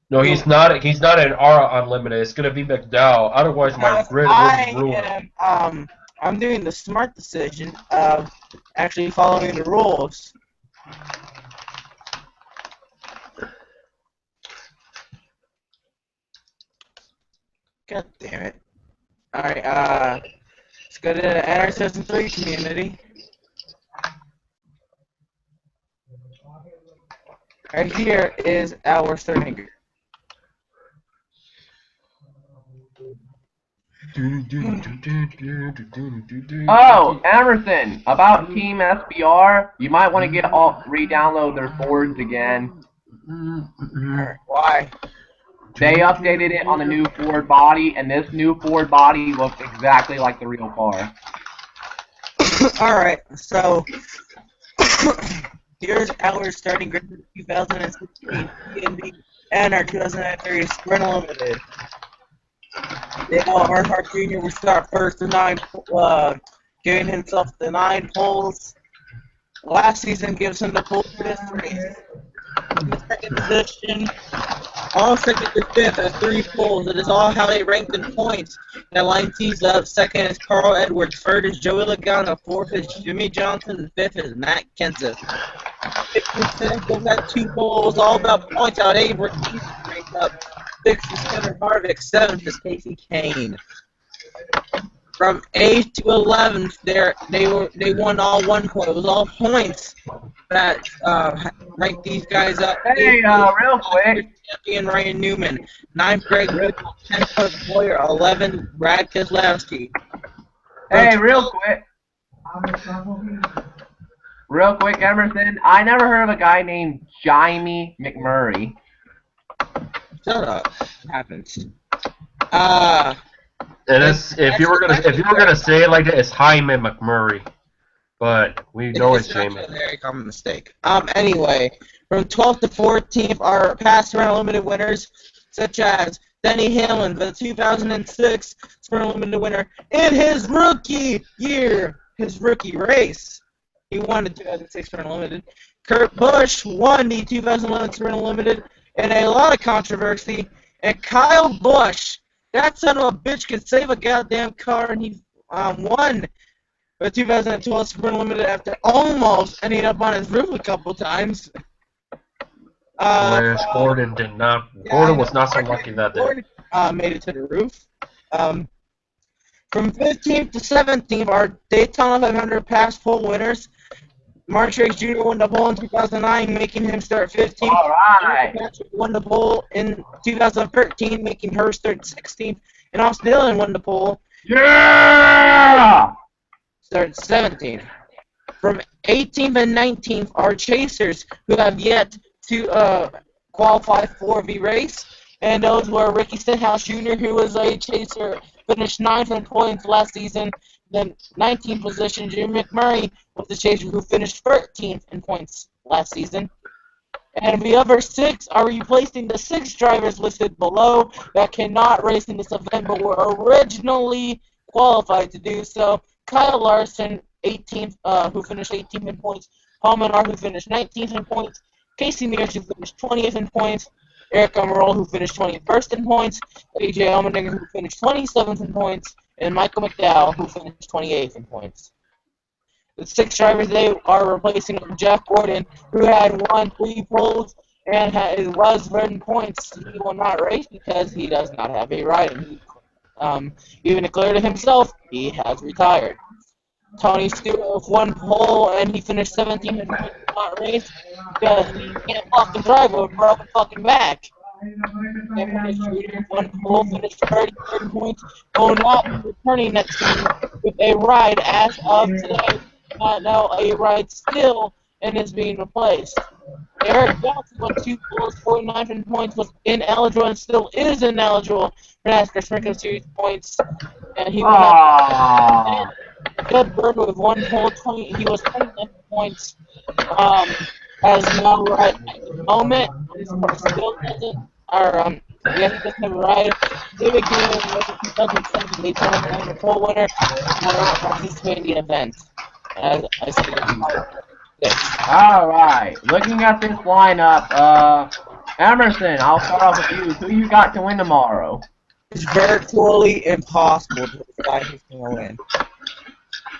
No, he's not. He's not an R Unlimited. It's gonna be McDowell. Otherwise, my grid would be ruined. I'm doing the smart decision of actually following the rules. God damn it. Alright, let's go to the NR2003 community. Right here is our starting grid. Oh, Emerson, about Team SBR, you might want to re-download their boards again. Why? They updated it on the new Ford body, and this new Ford body looks exactly like the real car. Alright, so here's our starting grid for 2016 TNB and our 2003 Sprint Unlimited. Dale Earnhardt Jr. will start first to giving himself the 9 poles. Last season gives him the pole for this race. In the second position, all second to fifth are 3 poles. It is all how they ranked in points. That line tees up. Second is Carl Edwards. Third is Joey Logano. Fourth is Jimmy Johnson. And fifth is Matt Kenseth. 6% of that 2 poles, all about points out. 8 were ranked up. 6th is Kevin Harvick. 7th is Casey Kane. From 8th to 11th, they won all 1 point. It was all points that ranked these guys up. Hey, real quick. Champion Ryan Newman, 9th Greg Bickle, 10th Cook Boyer, 11th Brad Keselowski. Hey, real quick. Real quick, Emerson. I never heard of a guy named Jaime McMurray. Shut up. It happens. And if you were gonna say it like that, it's Jaime McMurray, but we know it's Jaime. A very common mistake. Anyway, from 12th to 14th are past Sprint Unlimited winners, such as Denny Hamlin, the 2006 Sprint Unlimited winner, in his rookie year, his rookie race. He won the 2006 Sprint Unlimited. Kurt Busch won the 2011 Sprint Unlimited in a lot of controversy. And Kyle Busch, that son of a bitch, can save a goddamn car, and he won the 2012 Sprint Unlimited after almost ending up on his roof a couple times. Whereas Gordon did not. Gordon was not so lucky that day. Gordon made it to the roof. From 15th to 17th are Daytona 500 past pole winners. Mark Truex Jr. won the pole in 2009, making him start 15th. All right. Patrick won the pole in 2013, making her start 16th. And Austin Dillon won the pole. Yeah! Start 17th. From 18th and 19th are chasers who have yet to qualify for the race. And those were Ricky Stenhouse Jr., who was a chaser, finished 9th in points last season. Then 19th position, Jim McMurray was the chaser who finished 13th in points last season. And the other 6 are replacing the 6 drivers listed below that cannot race in this event but were originally qualified to do so. Kyle Larson, 18th, who finished 18th in points. Paul Menard, who finished 19th in points. Casey Mears, who finished 20th in points. Eric Almirola, who finished 21st in points. AJ Allmendinger, who finished 27th in points. And Michael McDowell, who finished 28th in points. The 6 drivers they are replacing Jeff Gordon, who had won 3 poles and was in points. He will not race because he does not have a ride. And he even declared to himself he has retired. Tony Stewart with 1 pole and he finished 17th in points, not race because he can't fucking drive with a broken fucking back. One pole finished 30 points, will not be returning next season with a ride as of today. Not now a ride still and is being replaced. Eric Johnson with 2 poles, 49 points, was ineligible and still is ineligible for NASCAR Sprinkler Series points. And he went up. Good Bird with 1 pole, he was 29 points. Has no ride at the moment. Still doesn't. Yes, he doesn't have a ride. David Green was the 2007 Daytona 500 pole winner. Will not participate in the event. As I said, all right. Looking at this lineup, Emerson, I'll start off with you. Who you got to win tomorrow? It's virtually impossible to decide who's going to win.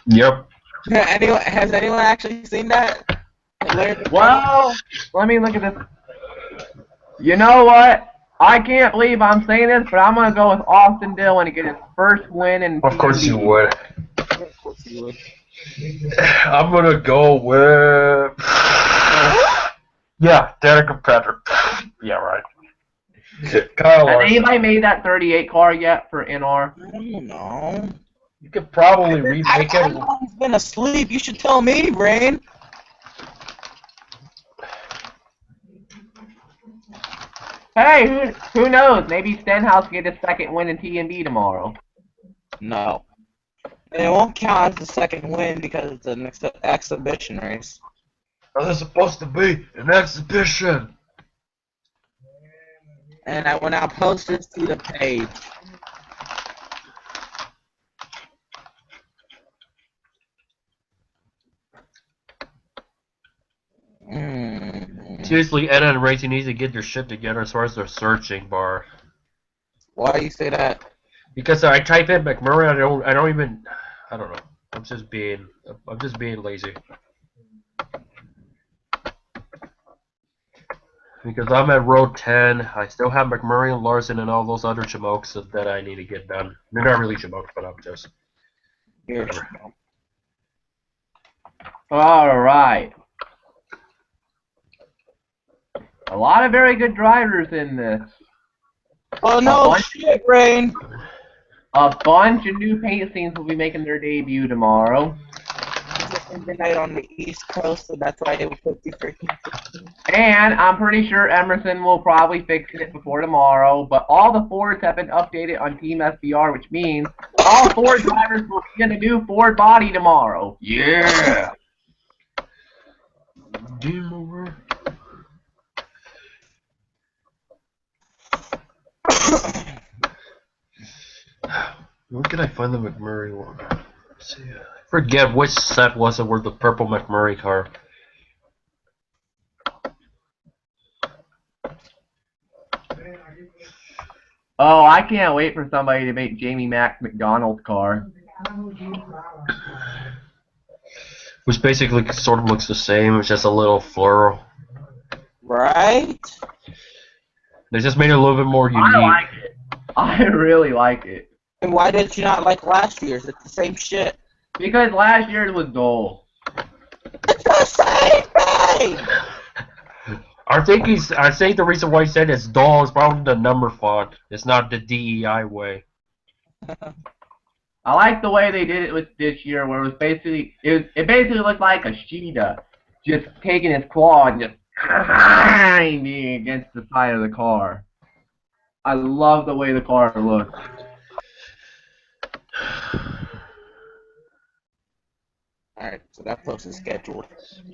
Yep. Has anyone actually seen that? Well, let me look at this. You know what? I can't believe I'm saying this, but I'm going to go with Austin Dillon to get his first win in Of course TNB. you would. Of course you would. I'm gonna go with Danica Patrick. Yeah, right. Kyle Has Larson. anybody made that 38 car yet for NR? I don't know. You could probably remake it. He's been asleep. You should tell me, Brain. Hey, who knows? Maybe Stenhouse get his second win in TNB tomorrow. No. And it won't count as the second win because it's an exhibition race. Oh, it's supposed to be an exhibition. And I will now post this to the page. Seriously, Edna and Racing needs to get their shit together as far as their searching bar. Why do you say that? Because I type in McMurray, I don't know. I'm just being lazy. Because I'm at row 10, I still have McMurray and Larson and all those other chamokes that I need to get done. They're not really chamokes, but I'm just Here we go. All right. A lot of very good drivers in this. Oh no, shit, Rain. A bunch of new paint scenes will be making their debut tomorrow. Midnight on the East Coast, so that's why it was 50-15. And I'm pretty sure Emerson will probably fix it before tomorrow. But all the Fords have been updated on Team SBR, which means all Ford drivers will be in a new Ford body tomorrow. Yeah! Game over. Where can I find the McMurray one? Let's see. I forget which set was it where the purple McMurray car. Oh, I can't wait for somebody to make Jamie Mack's McDonald's car. Which basically sort of looks the same, it's just a little floral. Right? They just made it a little bit more unique. I like it. I really like it. And why did you not like last year's? It's the same shit. Because last year's was dull. It's the same thing! I think the reason why he said it's dull is probably the number font. It's not the DEI way. I like the way they did it with this year, where it basically looked like a cheetah just taking his claw and just grinding against the side of the car. I love the way the car looks. Alright, so that post is scheduled.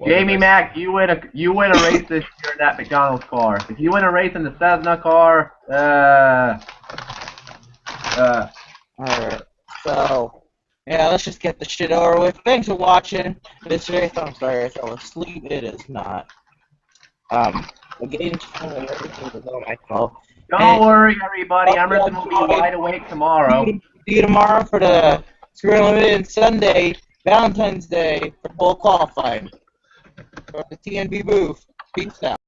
Jamie Mack, you win a race this year in that McDonald's car. If you win a race in the Cessna car, Alright, so, yeah, let's just get the shit over with. Thanks for watching. This race, I'm sorry I fell asleep. It is not. Again, everything was all my fault. Don't worry, everybody. Emerson will be wide awake tomorrow. See you tomorrow for the Screw Unlimited and Sunday, Valentine's Day, for full qualifying. For the TNB booth. Peace out.